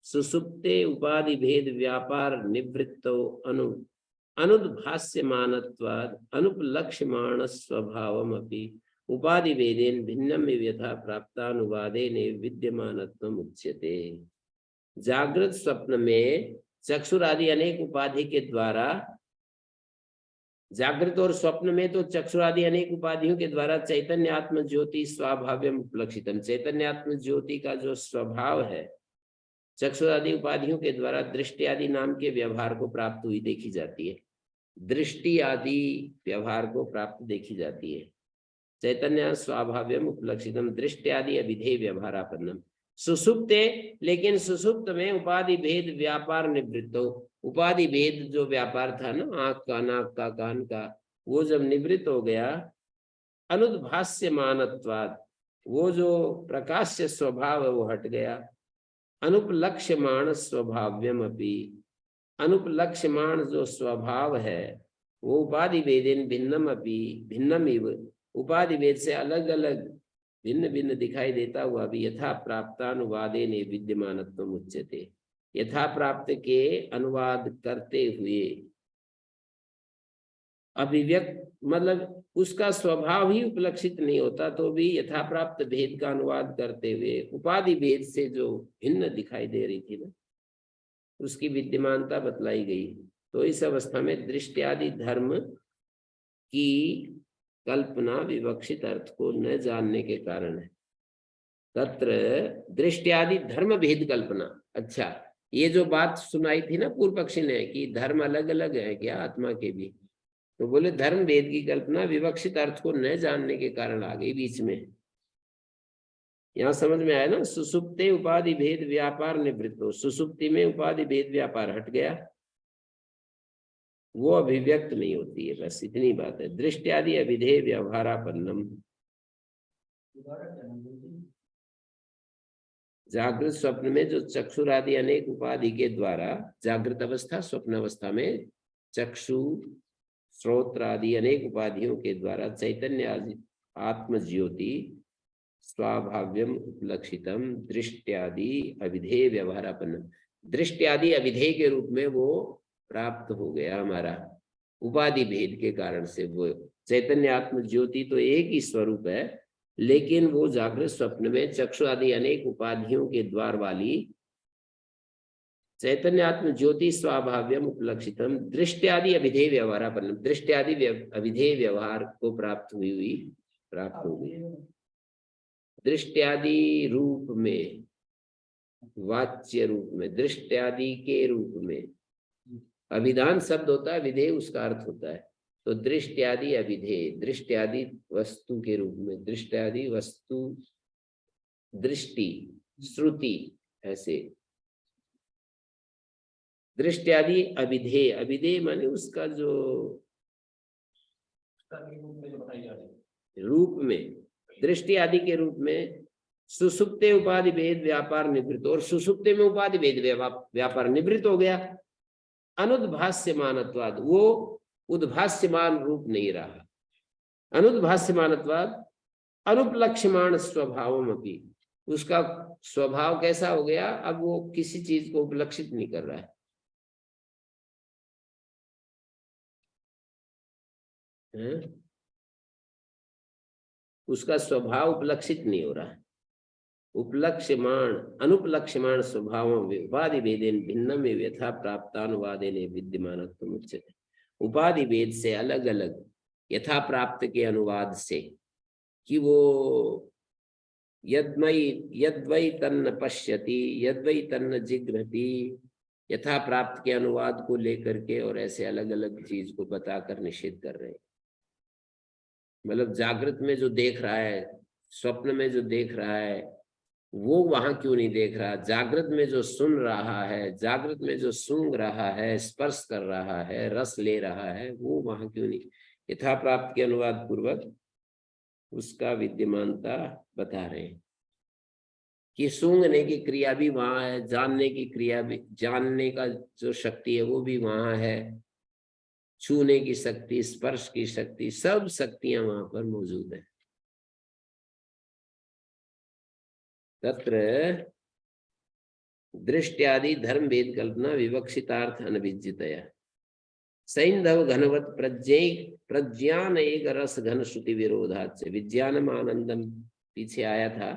सुसुप्ते उपाधि भेद व्यापार निवृत्तो अनुद्भास्यमानत्वाद अनुपलक्ष्यमाण स्वभावमपि उपाधि भेदेन भिन्नम यथा प्राप्तानुवादेन विद्यमानत्वम उच्यते। जागृत स्वप्न में चक्षुरादि अनेक उपाधि के द्वारा, जागृत और स्वप्न में तो चक्षुरादि अनेक उपाधियों के द्वारा चैतन्य आत्म ज्योति स्वाभाव्यम उपलक्षितम, चैतन्य आत्म ज्योति का जो स्वभाव है चक्षुरादि उपाधियों के द्वारा दृष्टि आदि नाम के व्यवहार को प्राप्त हुई देखी जाती है, दृष्टि आदि व्यवहार को प्राप्त देखी जाती है। चैतन्य स्वाभाव्यम उपलक्षितम दृष्टि आदि अविधेय व्यवहारापन्नम सुसुप्ते, लेकिन सुसुप्त में उपाधि भेद व्यापार निवृत्तो, उपाधि भेद जो व्यापार था ना, आंख का नाक का कान का, वो जब निवृत्त हो गया, अनुद्भास्यमानत्वात्, वो जो प्रकाश्य स्वभाव है वो हट गया, अनुपलक्ष्यमाण स्वभाव्यम अपि, अनुपलक्ष्यमाण जो स्वभाव है वो उपाधि भेदेन भिन्नम अपि भिन्नम इव, उपाधि भेद से अलग अलग भिन्न भिन्न दिखाई देता हुआ भी यथा प्राप्तानुवादे ने विद्यमानत्वम उच्यते, यथा प्राप्त के अनुवाद करते हुए अभिव्यक्त मतलब उसका स्वभाव ही उपलक्षित नहीं होता तो भी यथाप्राप्त भेद का अनुवाद करते हुए उपाधि भेद से जो भिन्न दिखाई दे रही थी ना, उसकी विद्यमानता बतलाई गई। तो इस अवस्था में दृष्टि धर्म की कल्पना विवक्षित अर्थ को न जानने के कारण है। तत्र दृष्टि धर्म भेद कल्पना। अच्छा, ये जो बात सुनाई थी ना पूर्व पक्षी ने कि धर्म अलग अलग है क्या आत्मा के भी, तो बोले धर्म भेद की कल्पना विवक्षित अर्थ को न जानने के कारण आ गई बीच में। यहाँ समझ में आया ना, सुसुप्ते उपाधि भेद व्यापार निवृत्तो, सुसुप्ति में उपाधि भेद व्यापार हट गया, वो अभिव्यक्त नहीं होती है, बस इतनी बात है। दृष्टि अभिधेय व्यवहारापन्नम। जागृत स्वप्न में जो चक्षुर आदि अनेक उपाधि के द्वारा, जागृत अवस्था स्वप्न अवस्था में चक्षु श्रोत्र आदि अनेक उपाधियों के द्वारा चैतन्य आदि आत्म ज्योति स्वाभाव्यम उपलक्षितम दृष्टि अभिधेय व्यवहारापन्नम, दृष्टि अभिधेय के रूप में वो प्राप्त हो गया हमारा उपाधि भेद के कारण से। वो चैतन्य आत्म ज्योति तो एक ही स्वरूप है, लेकिन वो जागृत स्वप्न में चक्षु आदि अनेक उपाधियों के द्वार वाली चैतन्य आत्म ज्योति स्वाभाव्यम उपलक्षितम दृष्टि अभिधेय व्यवहारापन्नम, दृष्टि अभिधेय व्यवहार को प्राप्त हो गई। दृष्टि रूप में, वाच्य रूप में, दृष्टि के रूप में, अभिधान शब्द होता है, विधेय उसका अर्थ होता है। तो दृष्टि अभिधेय, दृष्टि वस्तु के रूप में, दृष्टि वस्तु, दृष्टि श्रुति, ऐसे दृष्टि अभिधेय, अभिधेय माने उसका जो रूप में, दृष्टि आदि के रूप में सुसुप्ते उपाधि भेद व्यापार निवृत्त, और सुसुप्ते में उपाधि भेद व्यापार निवृत्त हो गया। अनुद्भास्यमानत्वाद, वो उद्भास्यमान रूप नहीं रहा। अनुद्भास्यमानत्वाद अनुपलक्ष्यमाण स्वभावम अपि, उसका स्वभाव कैसा हो गया, अब वो किसी चीज को उपलक्षित नहीं कर रहा है। उसका स्वभाव उपलक्षित नहीं हो रहा है। उपलक्ष्यमाण अनुपलक्ष्यमाण स्वभाव उपाधि भेदेन भिन्नम यथा प्राप्तानुवादेन विद्यमानत्वम उच्यते। उपाधि भेद से अलग अलग यथा प्राप्त के अनुवाद से, कि वो यद्वै तन्न पश्यति यद्वै तन्न जिघ्रति, यथा प्राप्त के अनुवाद को लेकर के और ऐसे अलग अलग चीज को बताकर निषेध कर रहे हैं। मतलब जागृत में जो देख रहा है, स्वप्न में जो देख रहा है, वो वहां क्यों नहीं देख रहा। जागृत में जो सुन रहा है, जागृत में जो सूंघ रहा है, स्पर्श कर रहा है, रस ले रहा है, वो वहां क्यों नहीं। यथा प्राप्त के अनुवाद पूर्वक उसका विद्यमानता बता रहे हैं कि सूंघने की क्रिया भी वहां है, जानने की क्रिया भी, जानने का जो शक्ति है वो भी वहां है, छूने की शक्ति, स्पर्श की शक्ति, सब शक्तियां वहां पर मौजूद है। तत्र दृष्टि धर्म भेद कल्पना विवक्षितार्थ अनभिज्ञतया सैंधव घनवत प्रज्ञान एक रस घन श्रुति विरोधात से, विज्ञानम आनंदम पीछे आया था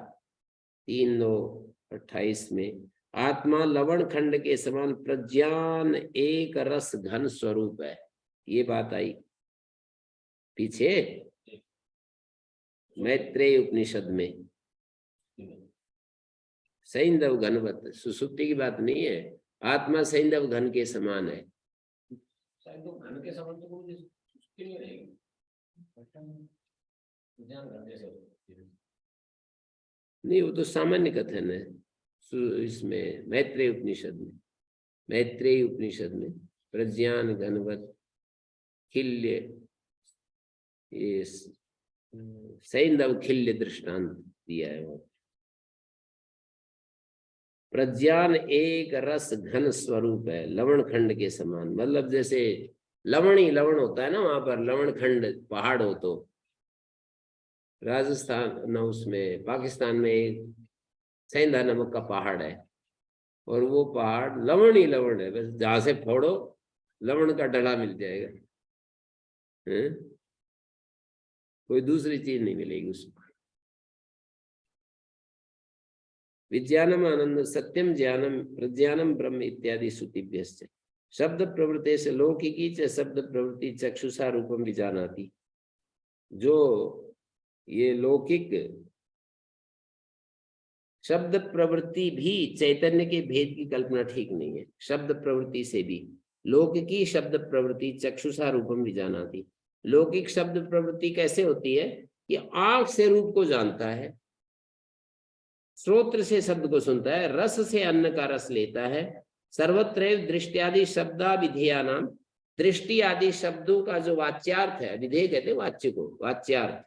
3:28 में, आत्मा लवण खंड के समान प्रज्ञान एक रस घन स्वरूप है, ये बात आई पीछे मैत्रेय उपनिषद में। सैंधव घनवत, सुसुप्ति की बात नहीं है, आत्मा सैंधव घन के समान है। घन के समान तो नहीं रहेगी, नहीं, वो तो सामान्य कथन है। इसमें मैत्रेय उपनिषद में प्रज्ञान घनवत खिल्य, ये सैंधव खिल्य दृष्टांत दिया है। वो प्रज्ञान एक रस घन स्वरूप है, लवण खंड के समान, मतलब जैसे लवण ही लवण होता है ना, वहां पर लवण खंड पहाड़ हो, तो राजस्थान न उसमें पाकिस्तान में एक सेंधा नमक का पहाड़ है, और वो पहाड़ लवण ही लवण है, बस जहां से फोड़ो लवण का डला मिल जाएगा, हैं? कोई दूसरी चीज नहीं मिलेगी उसको। विज्ञानम आनंद सत्यम ज्ञानम प्रज्ञानम ब्रह्म इत्यादि श्रुतिभ्यश्च शब्द प्रवृत्ति से लौकिकी च शब्द प्रवृत्ति चक्षुषा रूपम विजानाति। जो ये लौकिक शब्द प्रवृत्ति भी चैतन्य के भेद की कल्पना ठीक नहीं है। शब्द प्रवृत्ति से भी लौकिकी शब्द प्रवृत्ति चक्षुषा रूपम विजानाति। लौकिक शब्द प्रवृत्ति कैसे होती है कि आंख से रूप को जानता है, श्रोत्र से शब्द को सुनता है, रस से अन्न का रस लेता है, सर्वत्र दृष्टि शब्दा विधेया नाम। दृष्टि आदि शब्दों का जो वाच्यार्थ है, विधेय कहते हैं वाच्य को, वाच्यार्थ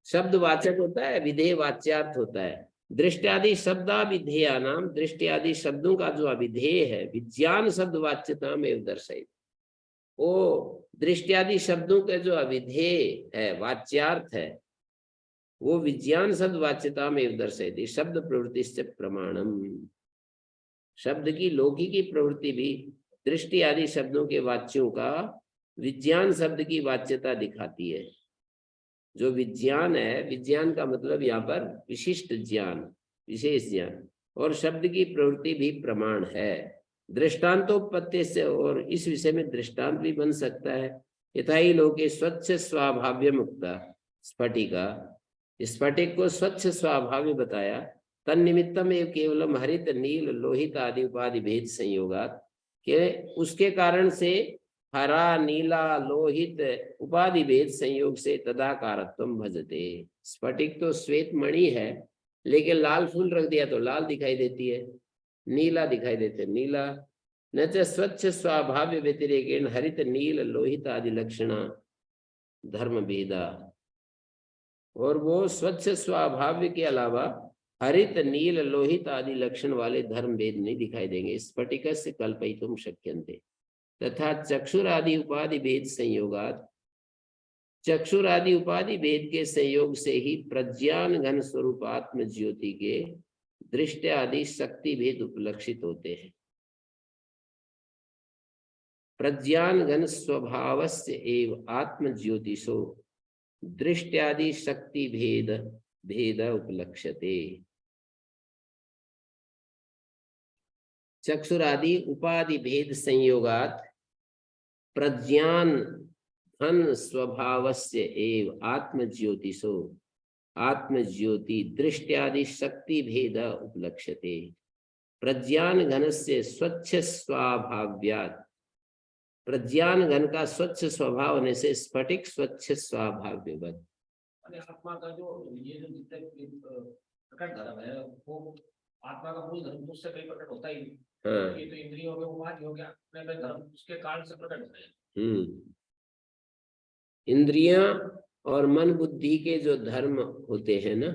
शब्द वाचक होता है, विधेय वाच्यार्थ होता है। दृष्टि आदि शब्दा विधेया नाम, दृष्टि आदि शब्दों का जो अविधेय है विज्ञान शब्द वाच्यता में दर्शाई। वो दृष्टि आदि शब्दों के जो अविधेय है वाच्यार्थ है वो विज्ञान शब्द वाच्यता में दर्शाई। शब्द प्रवृत्ति से प्रमाणम। शब्द की लौकिकी प्रवृत्ति भी दृष्टि आदि शब्दों के वाच्यों का विज्ञान शब्द की वाच्यता दिखाती है। जो विज्ञान है, विज्ञान का मतलब यहाँ पर विशिष्ट ज्ञान, विशेष ज्ञान, और शब्द की प्रवृत्ति भी प्रमाण है। दृष्टांतोपत्ति से, और इस विषय में दृष्टांत भी बन सकता है। यथा ही लोके स्वच्छ स्वाभाव्य मुक्ता स्फटिका, स्फटिक को स्वच्छ स्वाभाव्य बताया। तन्निमित्तम एवं केवलम हरित नील लोहित आदि उपाधि भेद संयोगात, के उसके कारण से हरा नीला लोहित उपाधि भेद संयोग से तदाकारत्वम भजते। स्फटिक तो श्वेत मणि है, लेकिन लाल फूल रख दिया तो लाल दिखाई देती है, नीला दिखाई देते नीला। न च स्वच्छ स्वाभाव्य व्यतिरेकेण हरित नील लोहित आदि लक्षणा धर्म भेदा। और वो स्वच्छ स्वाभाव्य के अलावा हरित नील लोहित आदि लक्षण वाले धर्म भेद नहीं दिखाई देंगे। स्फटिकस्य कल्पयितुम शक्यन्ते। तथा चक्षुरादि उपाधि भेद संयोगात, चक्षुरादि उपाधि भेद के संयोग से ही प्रज्ञान घन स्वरूप आत्म ज्योति के दृष्टि आदि शक्ति भेद उपलक्षित होते हैं। प्रज्ञान घन स्वभावस्य एव आत्म ज्योतिषो दृष्टि शक्ति भेद उपलक्ष्यते। चक्षुरादि उपाधि भेद संयोगात प्रज्ञान घन स्वभावस्य एव आत्म ज्योतिषो आत्म ज्योति दृष्टि शक्ति भेद उपलक्ष्यते। प्रज्ञान घन से स्वच्छ स्वाभाव्यात्, प्रज्ञान घन का स्वच्छ स्वभाव होने से स्फटिक स्वच्छ स्वाभाव्यवत्। आत्मा का जो ये जो जितने प्रकट धर्म है वो आत्मा का मूल धर्म उससे कहीं प्रकट होता ही। हाँ। ये तो इंद्रियों में उपाधि हो गया, अपने धर्म उसके कारण से प्रकट होता है। इंद्रियां और मन बुद्धि के जो धर्म होते हैं ना,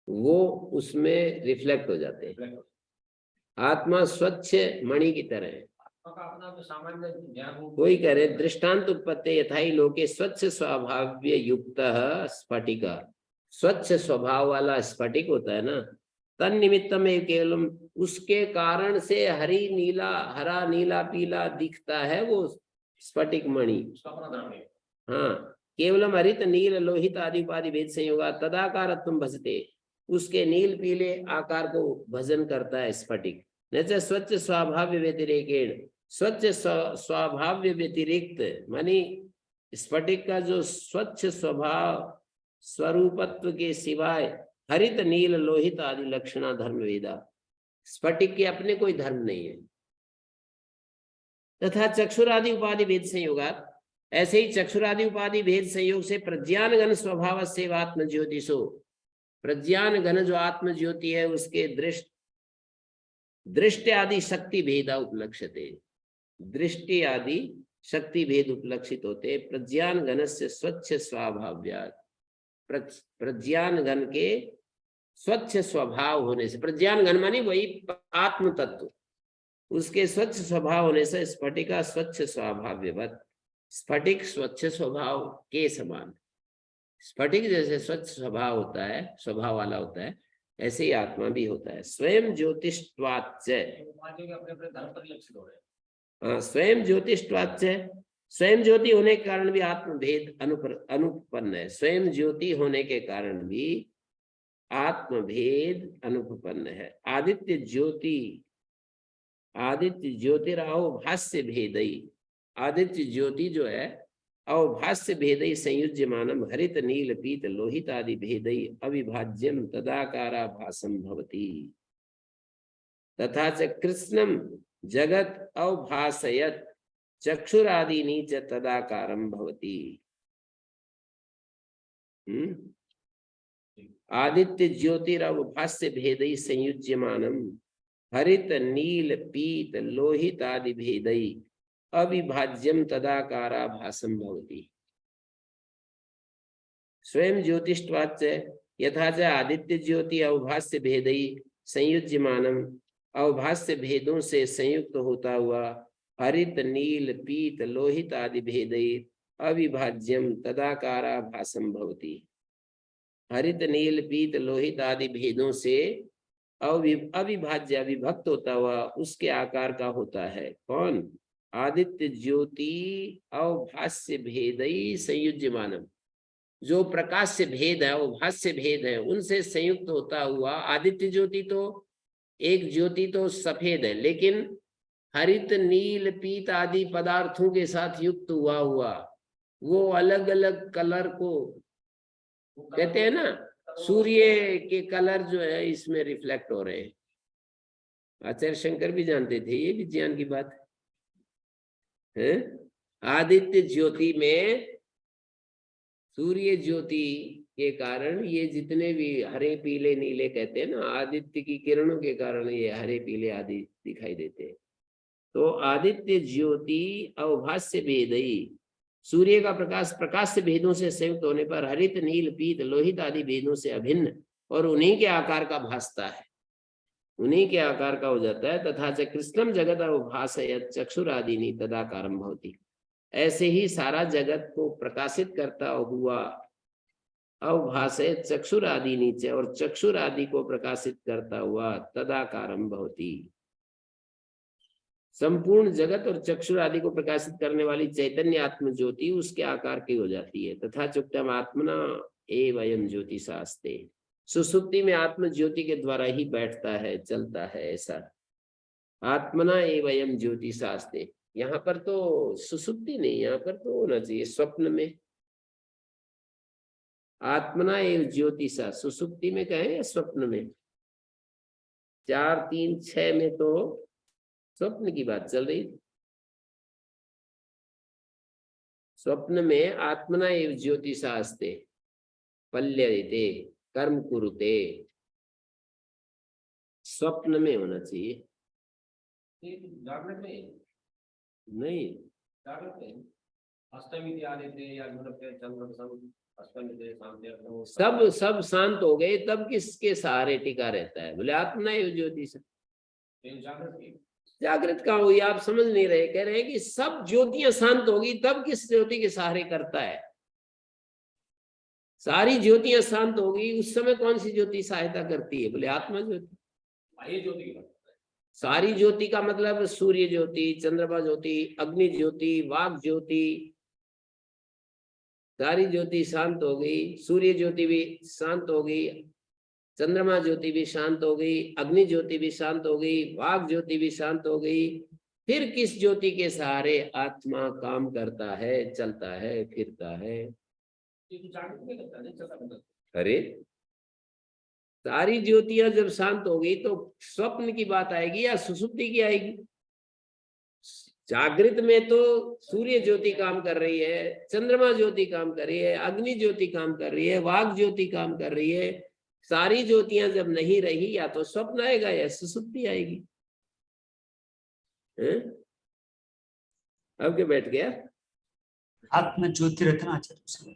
वो उसमें रिफ्लेक्ट हो जाते हैं। आत्मा स्वच्छ मणि की तरह है। कोई कह रहे दृष्टांत उत्पत्ति यथाई लोके स्वच्छ स्वभाव्य युक्त स्फटिका, स्वच्छ स्वभाव वाला स्फटिक होता है ना, तन निमित्त में केवलम उसके कारण से हरी नीला हरा नीला पीला दिखता है वो स्फटिक मणि। हाँ, केवलम हरित नील लोहित आदि उपाधि भेद संयोगा तदाकारत्वम भजते, उसके नील पीले आकार को भजन करता है स्फटिक। न च स्वच्छ स्वाभाव्य व्यतिरेकेण, स्वच्छ स्वाभाव्य व्यतिरिक्त मानी स्फटिक का जो स्वच्छ स्वभाव स्वरूपत्व के सिवाय हरित नील लोहित आदि लक्षणा धर्म वेदा, स्फटिक के अपने कोई धर्म नहीं है। तथा चक्षुरादि उपाधि भेद संयोगात, ऐसे ही चक्षुरादि उपाधि भेद संयोग से प्रज्ञान घन स्वभाव से आत्म ज्योतिषो, प्रज्ञान घन जो आत्म ज्योति है उसके दृष्टि आदि शक्ति भेदा उपलक्षते, दृष्टि आदि शक्ति भेद उपलक्षित होते। प्रज्ञान घन से स्वच्छ स्वभाव्यात्, प्रज्ञान घन के स्वच्छ स्वभाव होने से, प्रज्ञान घन मानी वही आत्म तत्व, उसके स्वच्छ स्वभाव होने से स्फटिका स्वच्छ स्वभाव्यवत्, स्फटिक स्वच्छ स्वभाव के समान। स्फटिक जैसे स्वच्छ स्वभाव होता है, स्वभाव वाला होता है, ऐसे ही आत्मा भी होता है। स्वयं ज्योतिष्वाच्च, हाँ, स्वयं ज्योतिष्वाच्च, स्वयं ज्योति होने के कारण भी आत्म भेद अनुपन्न है। स्वयं ज्योति होने के कारण भी आत्म भेद अनुपन्न है। आदित्य ज्योतिरावभास्य भेदई, आदित्य ज्योति जो है अवभास्य भेदई संयुज्यमानम हरित नील पीत लोहित आदि भेदई अविभाज्यम तदाकाराभासम भवति। तथा च कृष्णम जगत अवभासयत चक्षुरादीनि च तदाकारम भवति। आदित्य ज्योतिरवभास्य भेदई संयुज्यमानम हरित नील पीत लोहित आदि भेदई अविभाज्यम तदाकाराभासम भवति। स्वयं ज्योतिष्वाच्च यथा च आदित्य ज्योति अवभास्य भेदई संयुज्यमानम, अवभास्य भेदों से संयुक्त होता हुआ हरित नील पीत लोहित आदि भेदई अविभाज्यम तदाकाराभासम भवति। हरित नील पीत लोहित आदि भेदों से अविभाज्य अविभक्त होता हुआ उसके आकार का होता है। कौन? आदित्य ज्योति अवभास्य भेदई संयुज्यमानम, जो प्रकाश से भेद है, अवभास्य भेद है, उनसे संयुक्त होता हुआ। आदित्य ज्योति तो एक ज्योति तो सफेद है, लेकिन हरित नील पीत आदि पदार्थों के साथ युक्त हुआ वो अलग अलग कलर को कहते हैं ना, सूर्य के कलर जो है इसमें रिफ्लेक्ट हो रहे हैं। आचार्य शंकर भी जानते थे, ये विज्ञान की बात है। आदित्य ज्योति में सूर्य ज्योति के कारण ये जितने भी हरे पीले नीले कहते हैं ना, आदित्य की किरणों के कारण ये हरे पीले आदि दिखाई देते हैं। तो आदित्य ज्योति अवभास्य भेदई, सूर्य का प्रकाश से भेदों से संयुक्त होने पर हरित नील पीत लोहित आदि भेदों से अभिन्न और उन्हीं के आकार का भासता है, उन्हीं के आकार का हो जाता है। तथा च कृष्णम जगत अवभासयत चक्षुरादीनि तदाकारम भवति। ऐसे ही सारा जगत को प्रकाशित करता हुआ अवभासयत चक्षुरादीनि च, और चक्षुरादि को प्रकाशित करता हुआ तदाकारम भवति। संपूर्ण जगत और चक्षुर आदि को प्रकाशित करने वाली चैतन्य आत्म ज्योति उसके आकार की हो जाती है। तथा चुक्तम आत्मना एवं ज्योति शास्ते, सुसुप्ति में आत्म ज्योति के द्वारा ही बैठता है, चलता है। ऐसा आत्मना एवं ज्योति शास्ते, यहाँ पर तो सुसुप्ति नहीं, यहाँ पर तो होना चाहिए स्वप्न में। आत्मना एवं ज्योति सा, सुसुप्ति में कहें या स्वप्न में? 4-3-6 में तो स्वप्न की बात चल रही। स्वप्न में आत्मना एवं ज्योति शास्ते पल्यते कर्म कुरुते, स्वप्न में होना चाहिए। जागृत में नहीं, जागृत में अष्टमी आदित्य या चंद्र अष्टमी सब शांत हो गए तब किसके सहारे टिका रहता है? बोले आत्मना एवं ज्योति से। जागृत कहाँ हुई? आप समझ नहीं रहे। कह रहे हैं कि सब ज्योतियां शांत होगी तब किस ज्योति के सहारे करता है? सारी ज्योतियां शांत होगी उस समय कौन सी ज्योति सहायता करती है? बोले आत्मा ज्योति। सारी ज्योति का मतलब सूर्य ज्योति, चंद्रमा ज्योति, अग्नि ज्योति, वाग ज्योति, सारी ज्योति शांत हो गई। सूर्य ज्योति भी शांत हो गई, चंद्रमा ज्योति भी शांत हो गई, अग्नि ज्योति भी शांत हो गई, वाग ज्योति भी शांत हो गई। फिर किस ज्योति के सहारे आत्मा काम करता है, चलता है, फिरता है? अरे सारी ज्योतियां जब शांत हो गई तो स्वप्न की बात आएगी या सुसुप्ति की आएगी? जागृत में तो सूर्य ज्योति काम कर रही है, चंद्रमा ज्योति काम कर रही है, अग्नि ज्योति काम कर रही है, वाग ज्योति काम कर रही है। सारी ज्योतियां जब नहीं रही या तो स्वप्न आएगा या सुसुप्ति आएगी। अब क्या बैठ गया? आत्म ज्योति रत्ना आचार्य।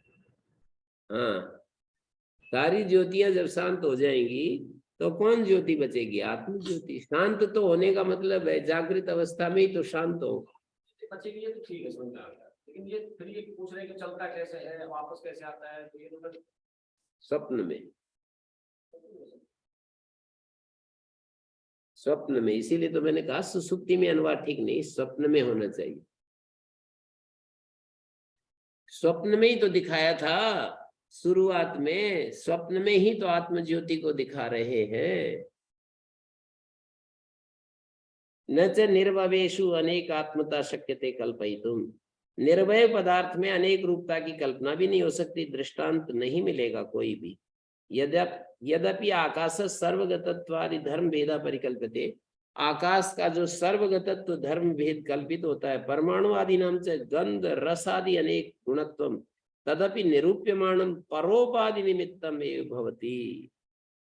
हाँ, सारी ज्योतियां जब शांत हो जाएंगी तो कौन ज्योति बचेगी? आत्म ज्योति। शांत तो होने का मतलब है जागृत अवस्था में ही तो शांत हो। बचेगी ये तो ठीक है, समझ में आ गया। लेकिन ये फिर ये पूछ रहे कि चलता कैसे है, वापस कैसे आता है, तो ये तो फिर स्वप्न में। इसीलिए तो मैंने कहा सुसुप्ति में अनुवाद ठीक नहीं, स्वप्न में होना चाहिए। स्वप्न में ही तो दिखाया था, शुरुआत में स्वप्न में ही तो आत्म ज्योति को दिखा रहे हैं। न च निर्भवेषु अनेक आत्मता शक्यते कल्पयितुम, निर्भय पदार्थ में अनेक रूपता की कल्पना भी नहीं हो सकती, दृष्टांत नहीं मिलेगा कोई भी। यद्यपि आकाश सर्वगतत्वादि धर्म भेदा परिकल्पते, आकाश का जो सर्वगतत्व धर्म भेद कल्पित होता है, परमाणु आदि नाम से गंध रस आदि अनेक गुणत्वम तदपि निरूप्यमाणम परोपादि निमित्तम एव भवति।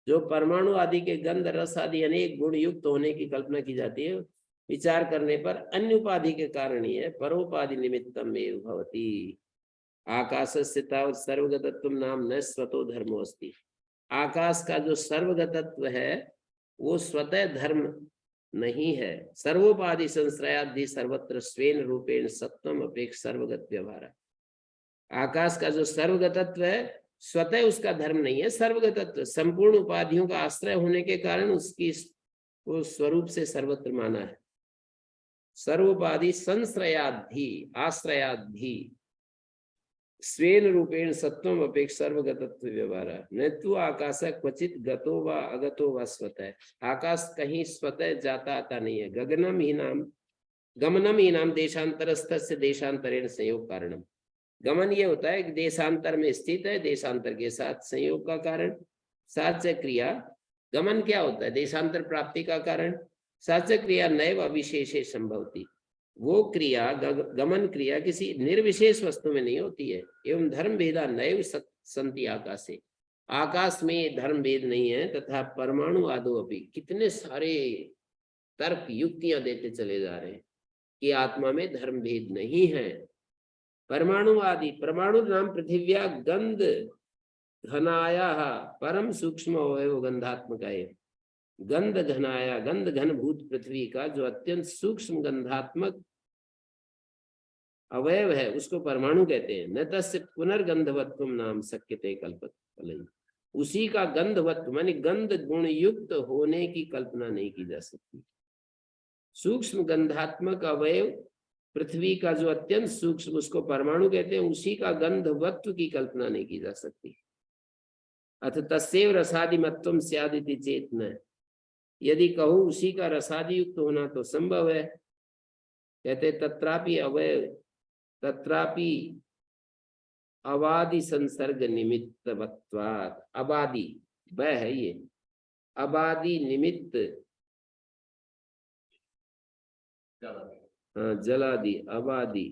जो परमाणु आदि के गंध रस आदि अनेक गुण युक्त होने की कल्पना की जाती है, विचार करने पर अन्य उपाधि के कारण ही है, परोपाधि निमित्तम एव भवति। आकाशस्य तावत् सर्वगतत्व नाम न स्वतो धर्मो अस्ति। आकाश का जो सर्वगतत्व है वो स्वतः धर्म नहीं है। सर्वोपाधि संश्रयादि सर्वत्र स्वेन रूपेण सत्वम अपेक्ष सर्वगत व्यवहार। आकाश का जो सर्वगतत्व है स्वतः उसका धर्म नहीं है, सर्वगतत्व संपूर्ण उपाधियों का आश्रय होने के कारण उसकी उस स्वरूप से सर्वत्र माना है। सर्वोपाधि संश्रयादि आश्रयादि स्वेन रूपेण सत्वम अपेक्ष सर्वगतत्व व्यवहार। न तो आकाश क्वचित गतो व अगतो व स्वतः। आकाश कहीं स्वतः जाता आता नहीं है। गगनम ही नाम गमनम ही नाम देशांतरस्थ से देशांतरेण संयोग कारणम। गमन ये होता है कि देशांतर में स्थित है, देशांतर के साथ संयोग का कारण। साथ से क्रिया, गमन क्या होता है? देशांतर प्राप्ति का कारण। साथ से क्रिया नैव अविशेषे संभवती। वो क्रिया गमन क्रिया किसी निर्विशेष वस्तु में नहीं होती है। एवं धर्म भेदा नैव संति आकाशे। आकाश में धर्म भेद नहीं है। तथा परमाणु आदो अपि, कितने सारे तर्क युक्तियां देते चले जा रहे हैं कि आत्मा में धर्म भेद नहीं है। परमाणु आदि, परमाणु नाम पृथिव्या गंध घनाया परम सूक्ष्म अवयव गंधात्मक है। गंध घनाया, गंध घनभूत पृथ्वी का जो अत्यंत सूक्ष्म गंधात्मक अवयव है उसको परमाणु कहते हैं। न तस्य पुनर्गंधवत्व नाम शक्यते कल्पत। उसी का गंधवत्व मानी गंध गुण युक्त होने की कल्पना नहीं की जा सकती। सूक्ष्म गंधात्मक अवयव पृथ्वी का जो अत्यंत सूक्ष्म, उसको परमाणु कहते हैं। उसी का गंधवत्व की कल्पना नहीं की जा सकती। अथ तस्यैव रसादिमत्वं स्यादिति चेत न। यदि कहो उसी का रसादि युक्त होना तो संभव है। कहते तत्रापि अवयव, तत्रापि अबादि संसर्ग निमित्तवत्वात्। अबादि वह है ये, अबादि निमित्त, हाँ जलादि अबादि।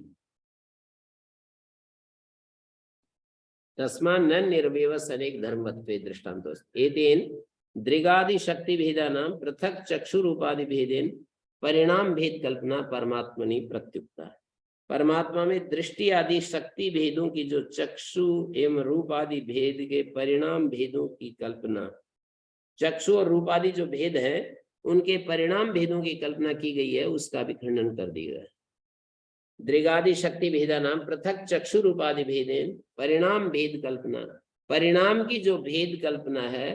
तस्मान् न निर्वैवस् अनेक धर्मत्वे दृष्टान्तोऽस्ति। एतेन दृगादि शक्ति भेदानां पृथक चक्षु रूपादि भेदेन परिणाम भेद कल्पना परमात्मनि प्रत्युक्ता। परमात्मा में दृष्टि आदि शक्ति भेदों की जो चक्षु एवं रूप आदि भेद के परिणाम भेदों की कल्पना, चक्षु और रूप आदि जो भेद है उनके परिणाम भेदों की कल्पना की गई है, उसका भी खंडन कर दिया है। दृगादि शक्ति भेदा नाम पृथक चक्षु रूपादि भेदेन परिणाम भेद कल्पना, परिणाम की जो भेद कल्पना है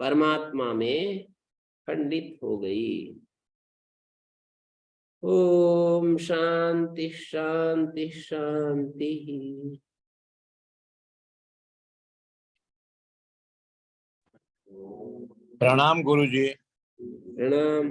परमात्मा में खंडित हो गई। ओम शांति शांति शांति। प्रणाम गुरुजी। प्रणाम।